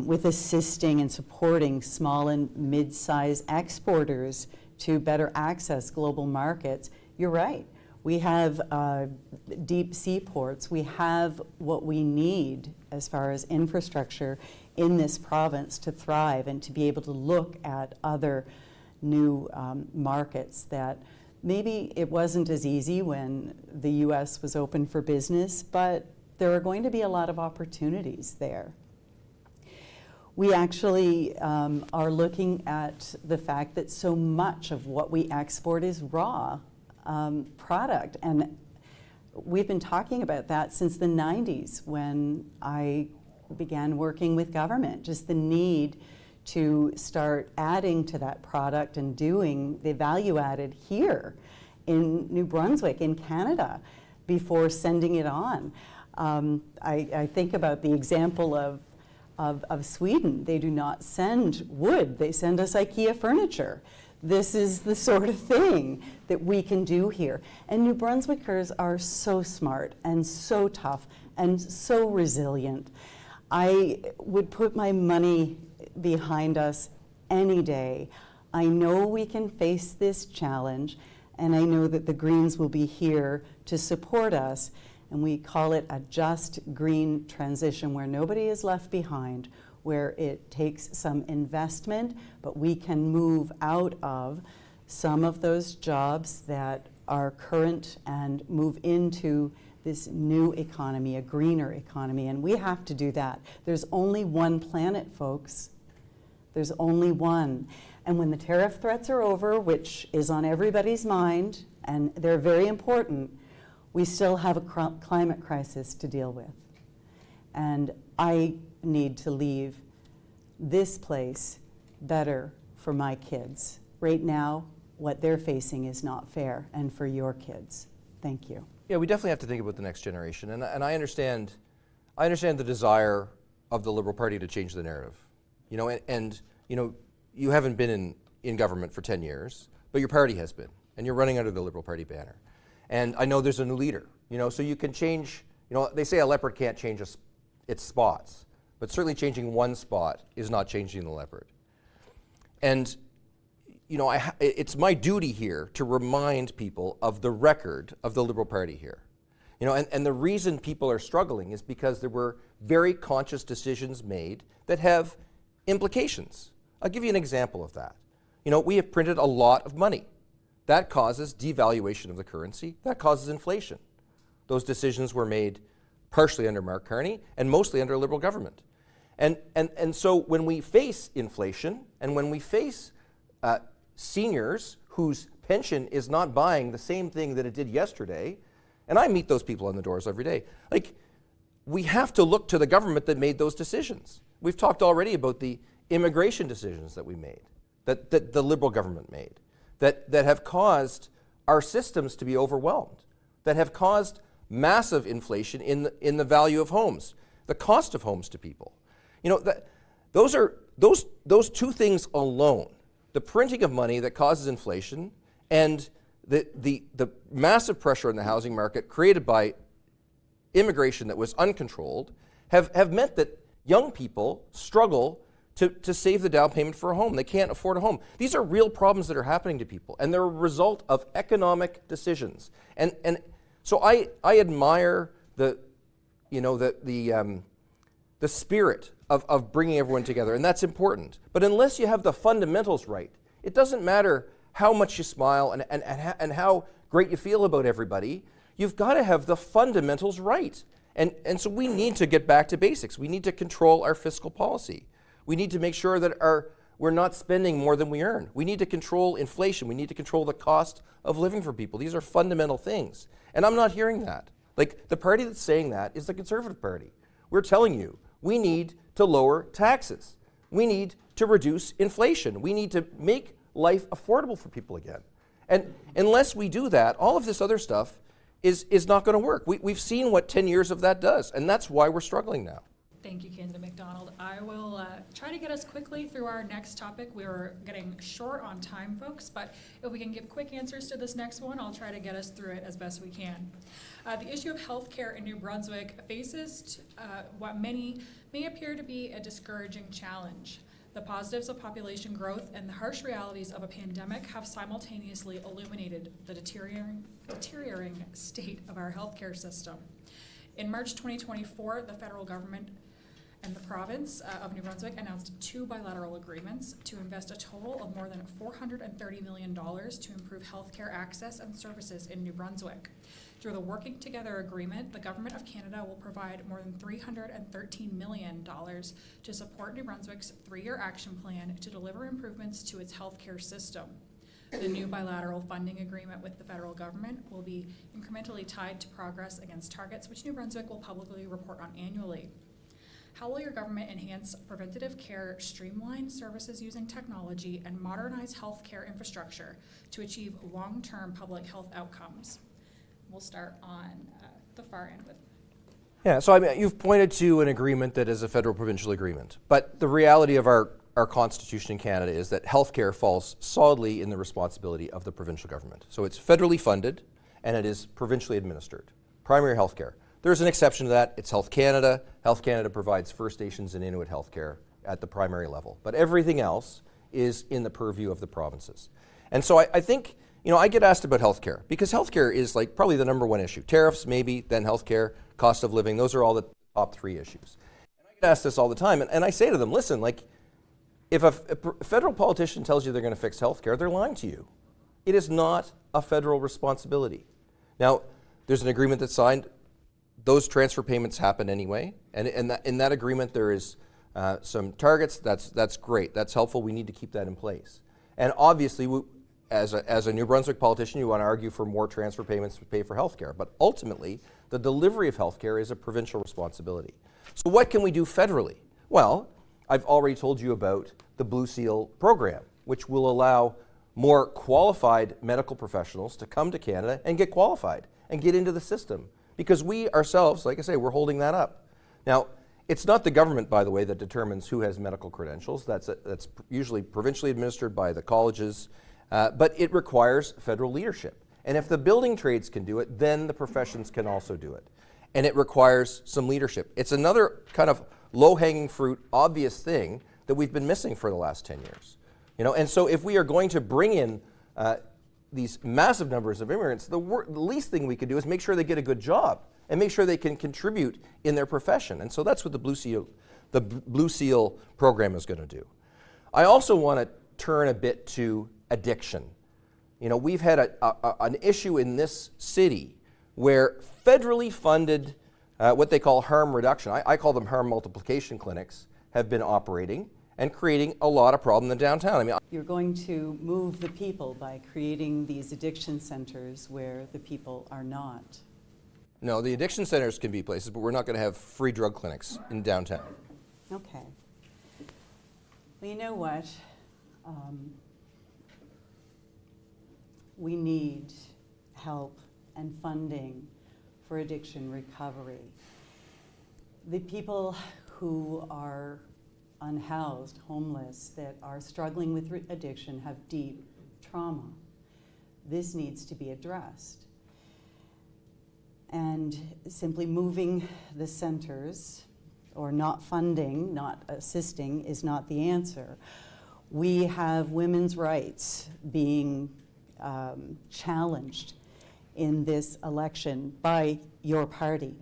with assisting and supporting small and mid-sized exporters to better access global markets, you're right. We have deep seaports. We have what we need as far as infrastructure in this province to thrive and to be able to look at other new markets that maybe it wasn't as easy when the U.S. was open for business, but there are going to be a lot of opportunities there. We actually are looking at the fact that so much of what we export is raw product, and we've been talking about that since the 90s when I began working with government, just the need to start adding to that product and doing the value added here in New Brunswick, in Canada, before sending it on. I think about the example of Sweden. They do not send wood, they send us IKEA furniture. This is the sort of thing that we can do here. And New Brunswickers are so smart and so tough and so resilient. I would put my money behind us any day. I know we can face this challenge, and I know that the Greens will be here to support us, and we call it a just green transition where nobody is left behind, where it takes some investment, but we can move out of some of those jobs that are current and move into this new economy, a greener economy, and we have to do that. There's only one planet, folks. There's only one. And when the tariff threats are over, which is on everybody's mind, and they're very important, we still have a climate crisis to deal with. And I need to leave this place better for my kids. Right now, what they're facing is not fair, and for your kids. Thank you. Yeah, we definitely have to think about the next generation, and I understand the desire of the Liberal Party to change the narrative. You know, and you know, you haven't been in government for 10 years, but your party has been, and you're running under the Liberal Party banner. And I know there's a new leader, you know, so you can change, you know, they say a leopard can't change its spots, but certainly changing one spot is not changing the leopard. And, you know, it's my duty here to remind people of the record of the Liberal Party here. You know, and the reason people are struggling is because there were very conscious decisions made that have implications. I'll give you an example of that. You know, we have printed a lot of money. That causes devaluation of the currency. That causes inflation. Those decisions were made partially under Mark Carney and mostly under a Liberal government. And so when we face inflation and when we face seniors whose pension is not buying the same thing that it did yesterday, and I meet those people on the doors every day, like, we have to look to the government that made those decisions. We've talked already about the immigration decisions that we made, that the Liberal government made, that have caused our systems to be overwhelmed, that have caused massive inflation in the value of homes, the cost of homes to people. You know, those two things alone, the printing of money that causes inflation and the massive pressure on the housing market created by immigration that was uncontrolled have meant that young people struggle to save the down payment for a home. They can't afford a home. These are real problems that are happening to people, and they're a result of economic decisions. And so I admire the spirit of bringing everyone together, and that's important. But unless you have the fundamentals right, it doesn't matter how much you smile and how great you feel about everybody. You've got to have the fundamentals right. And so we need to get back to basics. We need to control our fiscal policy. We need to make sure that we're not spending more than we earn. We need to control inflation. We need to control the cost of living for people. These are fundamental things. And I'm not hearing that. Like, the party that's saying that is the Conservative Party. We're telling you, we need to lower taxes. We need to reduce inflation. We need to make life affordable for people again. And unless we do that, all of this other stuff is not going to work. We've seen what 10 years of that does, and that's why we're struggling now. Thank you, Candidate McDonald. I will try to get us quickly through our next topic. We're getting short on time, folks, but if we can give quick answers to this next one, I'll try to get us through it as best we can. The issue of healthcare in New Brunswick faces what many may appear to be a discouraging challenge. The positives of population growth and the harsh realities of a pandemic have simultaneously illuminated the deteriorating state of our healthcare system. In March 2024, the federal government and the province of New Brunswick announced 2 bilateral agreements to invest a total of more than $430 million to improve healthcare access and services in New Brunswick. Through the Working Together Agreement, the Government of Canada will provide more than $313 million to support New Brunswick's 3-year action plan to deliver improvements to its healthcare system. The new bilateral funding agreement with the federal government will be incrementally tied to progress against targets, which New Brunswick will publicly report on annually. How will your government enhance preventative care, streamline services using technology, and modernize healthcare infrastructure to achieve long-term public health outcomes? We'll start on the far end with. Yeah, so I mean, you've pointed to an agreement that is a federal-provincial agreement, but the reality of our Constitution in Canada is that healthcare falls solidly in the responsibility of the provincial government. So it's federally funded, and it is provincially administered. Primary healthcare. There's an exception to that. It's Health Canada. Health Canada provides First Nations and Inuit healthcare at the primary level. But everything else is in the purview of the provinces. And so I think, I get asked about healthcare because healthcare is like probably the number one issue. Tariffs, maybe, then healthcare, cost of living. Those are all the top 3 issues. And I get asked this all the time. And I say to them, listen, like, if a federal politician tells you they're going to fix healthcare, they're lying to you. It is not a federal responsibility. Now, there's an agreement that's signed. Those transfer payments happen anyway, and in that agreement there is some targets. That's great. That's helpful. We need to keep that in place. And obviously, as a New Brunswick politician, you want to argue for more transfer payments to pay for healthcare. But ultimately, the delivery of healthcare is a provincial responsibility. So what can we do federally? Well, I've already told you about the Blue Seal program, which will allow more qualified medical professionals to come to Canada and get qualified and get into the system. Because we ourselves, like I say, we're holding that up. Now, it's not the government, by the way, that determines who has medical credentials. That's usually provincially administered by the colleges, but it requires federal leadership. And if the building trades can do it, then the professions can also do it. And it requires some leadership. It's another kind of low-hanging fruit, obvious thing that we've been missing for the last 10 years. And so if we are going to bring in these massive numbers of immigrants, the least thing we could do is make sure they get a good job and make sure they can contribute in their profession. And so that's what the Blue Seal program is going to do. I also want to turn a bit to addiction. We've had an issue in this city where federally funded, what they call harm reduction, I call them harm multiplication clinics, have been operating and creating a lot of problem in the downtown. I mean, You're going to move the people by creating these addiction centers where the people are not. no, the addiction centers can be places, but we're not going to have free drug clinics in downtown. Okay. Well, you know what? We need help and funding for addiction recovery. The people who are unhoused, homeless, that are struggling with addiction have deep trauma. This needs to be addressed. And simply moving the centers or not funding, not assisting is not the answer. We have women's rights being challenged in this election by your party.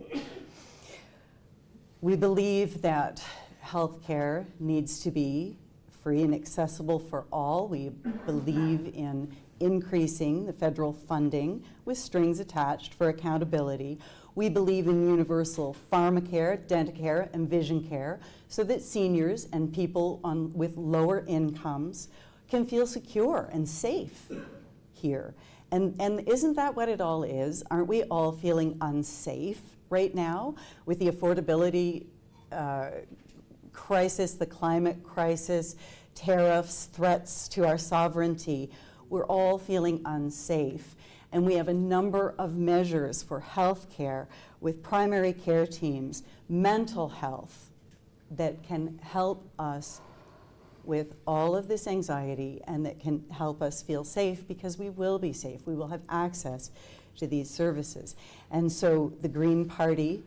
We believe that healthcare needs to be free and accessible for all. We believe in increasing the federal funding with strings attached for accountability. We believe in universal pharmacare, dentacare, and vision care so that seniors and people with lower incomes can feel secure and safe here. And isn't that what it all is? Aren't we all feeling unsafe right now with the affordability crisis, the climate crisis, tariffs, threats to our sovereignty? We're all feeling unsafe. And we have a number of measures for health care with primary care teams, mental health, that can help us with all of this anxiety and that can help us feel safe, because we will be safe. We will have access to these services. And so the Green Party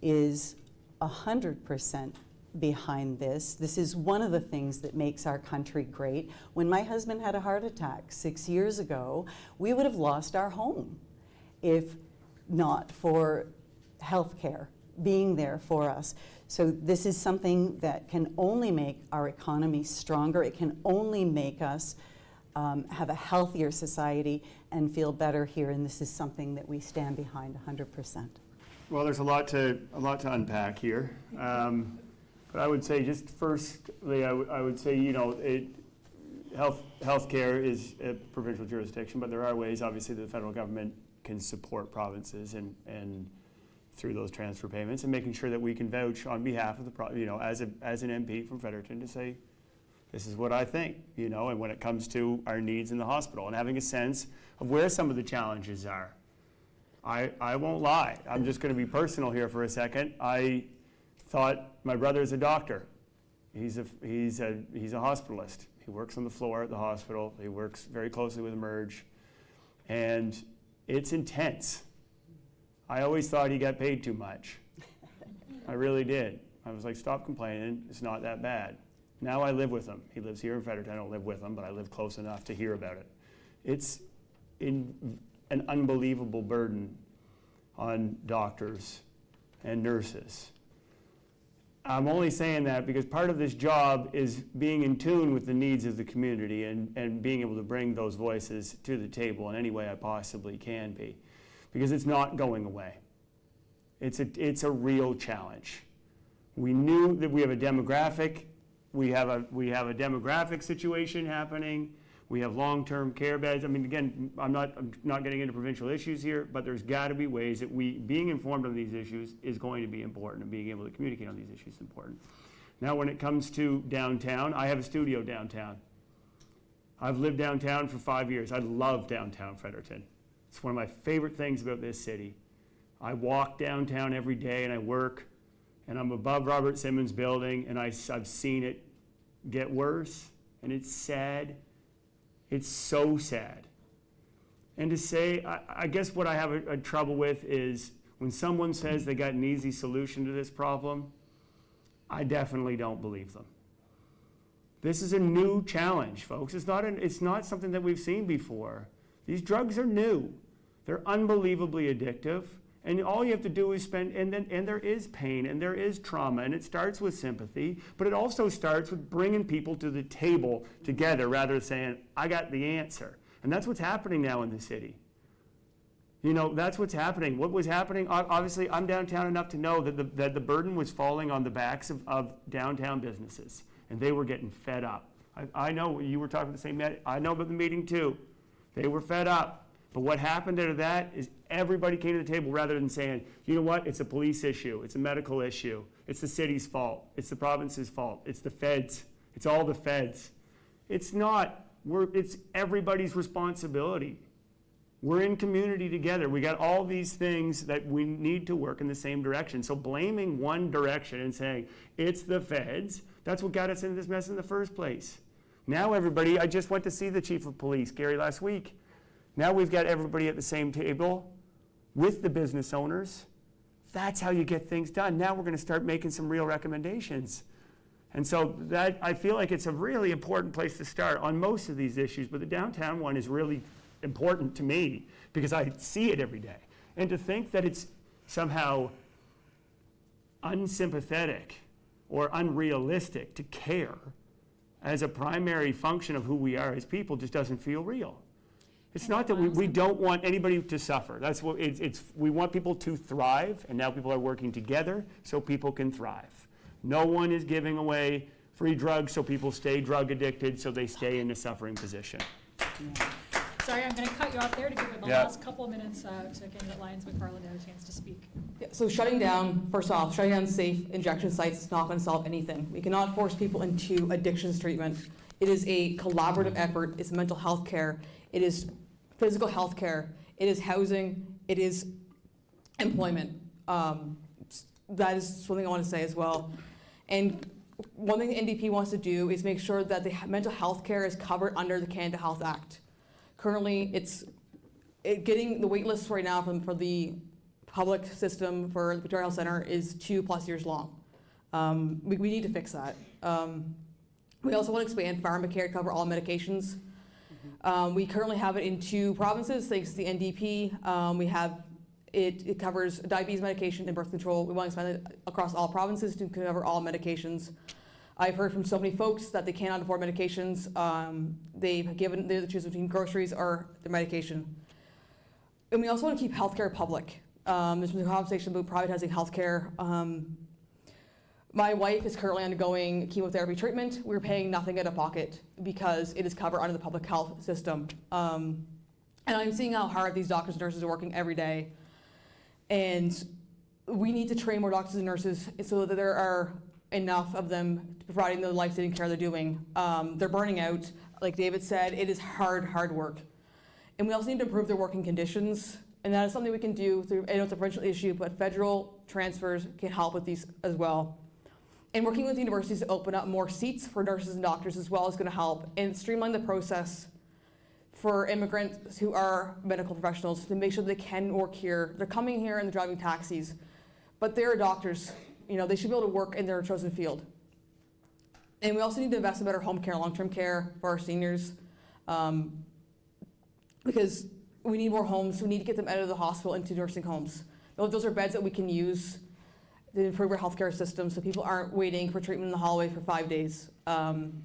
is 100% behind this. This is one of the things that makes our country great. When my husband had a heart attack 6 years ago, we would have lost our home if not for health care being there for us. So this is something that can only make our economy stronger. It can only make us have a healthier society and feel better here. And this is something that we stand behind 100%. Well, there's a lot to unpack here. But I would say, just firstly, I would say, healthcare is a provincial jurisdiction, but there are ways, obviously, that the federal government can support provinces and through those transfer payments, and making sure that we can vouch on behalf of the, as an MP from Fredericton, to say, this is what I think, and when it comes to our needs in the hospital, and having a sense of where some of the challenges are. I won't lie. I'm just going to be personal here for a second. I thought my brother is a doctor. He's a hospitalist. He works on the floor at the hospital. He works very closely with Emerge, and it's intense. I always thought he got paid too much. I really did. I was like, stop complaining. It's not that bad. Now I live with him. He lives here in Fredericton. I don't live with him, but I live close enough to hear about it. It's an unbelievable burden on doctors and nurses. I'm only saying that because part of this job is being in tune with the needs of the community and being able to bring those voices to the table in any way I possibly can be, because it's not going away. It's a real challenge. We knew that we have a demographic situation happening. We have long-term care beds. I mean, again, I'm not getting into provincial issues here, but there's got to be ways that being informed on these issues is going to be important, and being able to communicate on these issues is important. Now, when it comes to downtown, I have a studio downtown. I've lived downtown for 5 years. I love downtown Fredericton. It's one of my favorite things about this city. I walk downtown every day and I work, and I'm above Robert Simmons Building, and I've seen it get worse, and it's sad. It's so sad. And to say, I guess what I have a trouble with is when someone says they got an easy solution to this problem, I definitely don't believe them. This is a new challenge, folks. It's not something that we've seen before. These drugs are new. They're unbelievably addictive. And all you have to do is and there is pain, and there is trauma, and it starts with sympathy, but it also starts with bringing people to the table together rather than saying, I got the answer. And that's what's happening now in the city. That's what's happening. What was happening, obviously, I'm downtown enough to know that the burden was falling on the backs of downtown businesses, and they were getting fed up. I know you were talking the same, I know about the meeting too. They were fed up. But what happened out of that is everybody came to the table rather than saying, you know what, it's a police issue, it's a medical issue, it's the city's fault, it's the province's fault, it's the feds, it's all the feds. It's not, it's everybody's responsibility. We're in community together. We got all these things that we need to work in the same direction. So blaming one direction and saying, it's the feds, that's what got us into this mess in the first place. Now everybody, I just went to see the chief of police, Gary, last week. Now we've got everybody at the same table with the business owners. That's how you get things done. Now we're going to start making some real recommendations. And so that, I feel like it's a really important place to start on most of these issues, but the downtown one is really important to me because I see it every day. And to think that it's somehow unsympathetic or unrealistic to care as a primary function of who we are as people just doesn't feel real. It's not that we don't want anybody to suffer. That's what we want people to thrive, and now people are working together so people can thrive. No one is giving away free drugs so people stay drug addicted, so they stay in a suffering position. Sorry, I'm going to cut you off there to give you the Yeah. last couple of minutes to candidate Lyons McFarland to have a chance to speak. Yeah, so shutting down, first off, shutting down safe injection sites is not going to solve anything. We cannot force people into addictions treatment. It is a collaborative effort. It's mental health care. It is physical health care. It is housing. It is employment. That is something I want to say as well. And one thing the NDP wants to do is make sure that the mental health care is covered under the Canada Health Act. Currently, getting the wait list right now for the public system for the Victoria Health Centre is 2+ years long. We need to fix that. We also want to expand pharmacare to cover all medications. We currently have it in 2 provinces, thanks to the NDP. We have it covers diabetes medication and birth control. We want to expand it across all provinces to cover all medications. I've heard from so many folks that they cannot afford medications. They've given the choice between groceries or their medication. And we also want to keep healthcare public. There's been a conversation about privatizing healthcare. My wife is currently undergoing chemotherapy treatment. We're paying nothing out of pocket because it is covered under the public health system. And I'm seeing how hard these doctors and nurses are working every day. And we need to train more doctors and nurses so that there are enough of them providing the life-saving care they're doing. They're burning out. Like David said, it is hard work. And we also need to improve their working conditions. And that is something we can do through, I know it's a provincial issue, but federal transfers can help with these as well. And working with universities to open up more seats for nurses and doctors as well is going to help and streamline the process for immigrants who are medical professionals to make sure they can work here. They're coming here and they're driving taxis, but they're doctors. You know, they should be able to work in their chosen field. And we also need to invest in better home care, long-term care for our seniors, because we need more homes. We need to get them out of the hospital into nursing homes. Those are beds that we can use to improve our healthcare system so people aren't waiting for treatment in the hallway for 5 days. And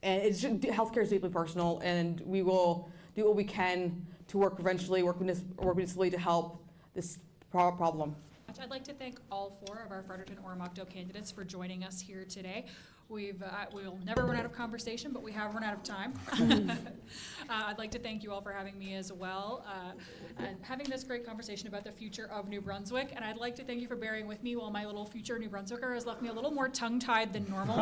healthcare is deeply personal, and we will do what we can to work provincially, work municipally to help this problem. I'd like to thank all 4 of our Fredericton-Oromocto candidates for joining us here today. We'll never run out of conversation, but we have run out of time. I'd like to thank you all for having me as well, and having this great conversation about the future of New Brunswick. And I'd like to thank you for bearing with me while my little future New Brunswicker has left me a little more tongue-tied than normal.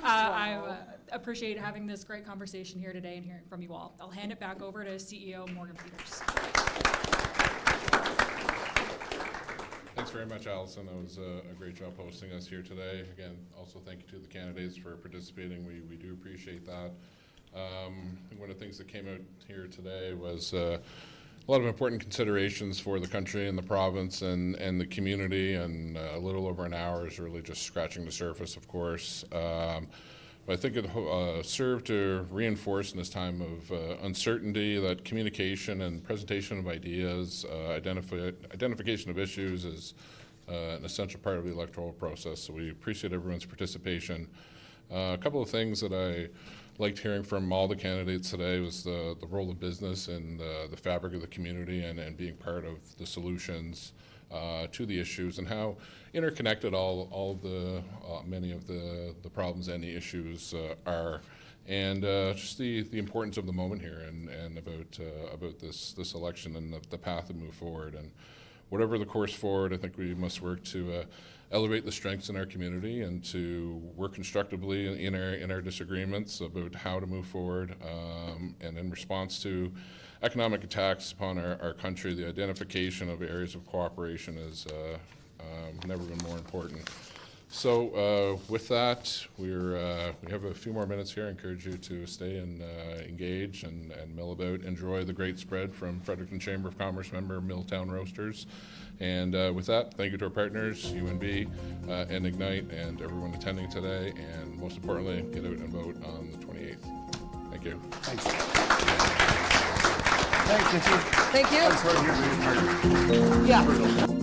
I appreciate having this great conversation here today and hearing from you all. I'll hand it back over to CEO Morgan Peters. Thanks very much, Allison. That was a great job hosting us here today. Again, also thank you to the candidates for participating. We do appreciate that. I think one of the things that came out here today was a lot of important considerations for the country and the province and the community, and a little over an hour is really just scratching the surface, of course. But I think it served to reinforce in this time of uncertainty that communication and presentation of ideas, identification of issues is an essential part of the electoral process. So we appreciate everyone's participation. A couple of things that I liked hearing from all the candidates today was the role of business in the fabric of the community and being part of the solutions to the issues, and how interconnected many of the problems and the issues are, and just the importance of the moment here and about this election and the path to move forward. And whatever the course forward, I think we must work to elevate the strengths in our community and to work constructively in our disagreements about how to move forward, and in response to economic attacks upon our country, the identification of areas of cooperation has never been more important. So with that, we have a few more minutes here. I encourage you to stay and engage and mill about. Enjoy the great spread from Fredericton Chamber of Commerce member Milltown Roasters. And with that, thank you to our partners, UNB and Ignite, and everyone attending today. And most importantly, get out and vote on the 28th. Thank you. Thanks. Thank you. I'm sorry, here's your card. Yeah.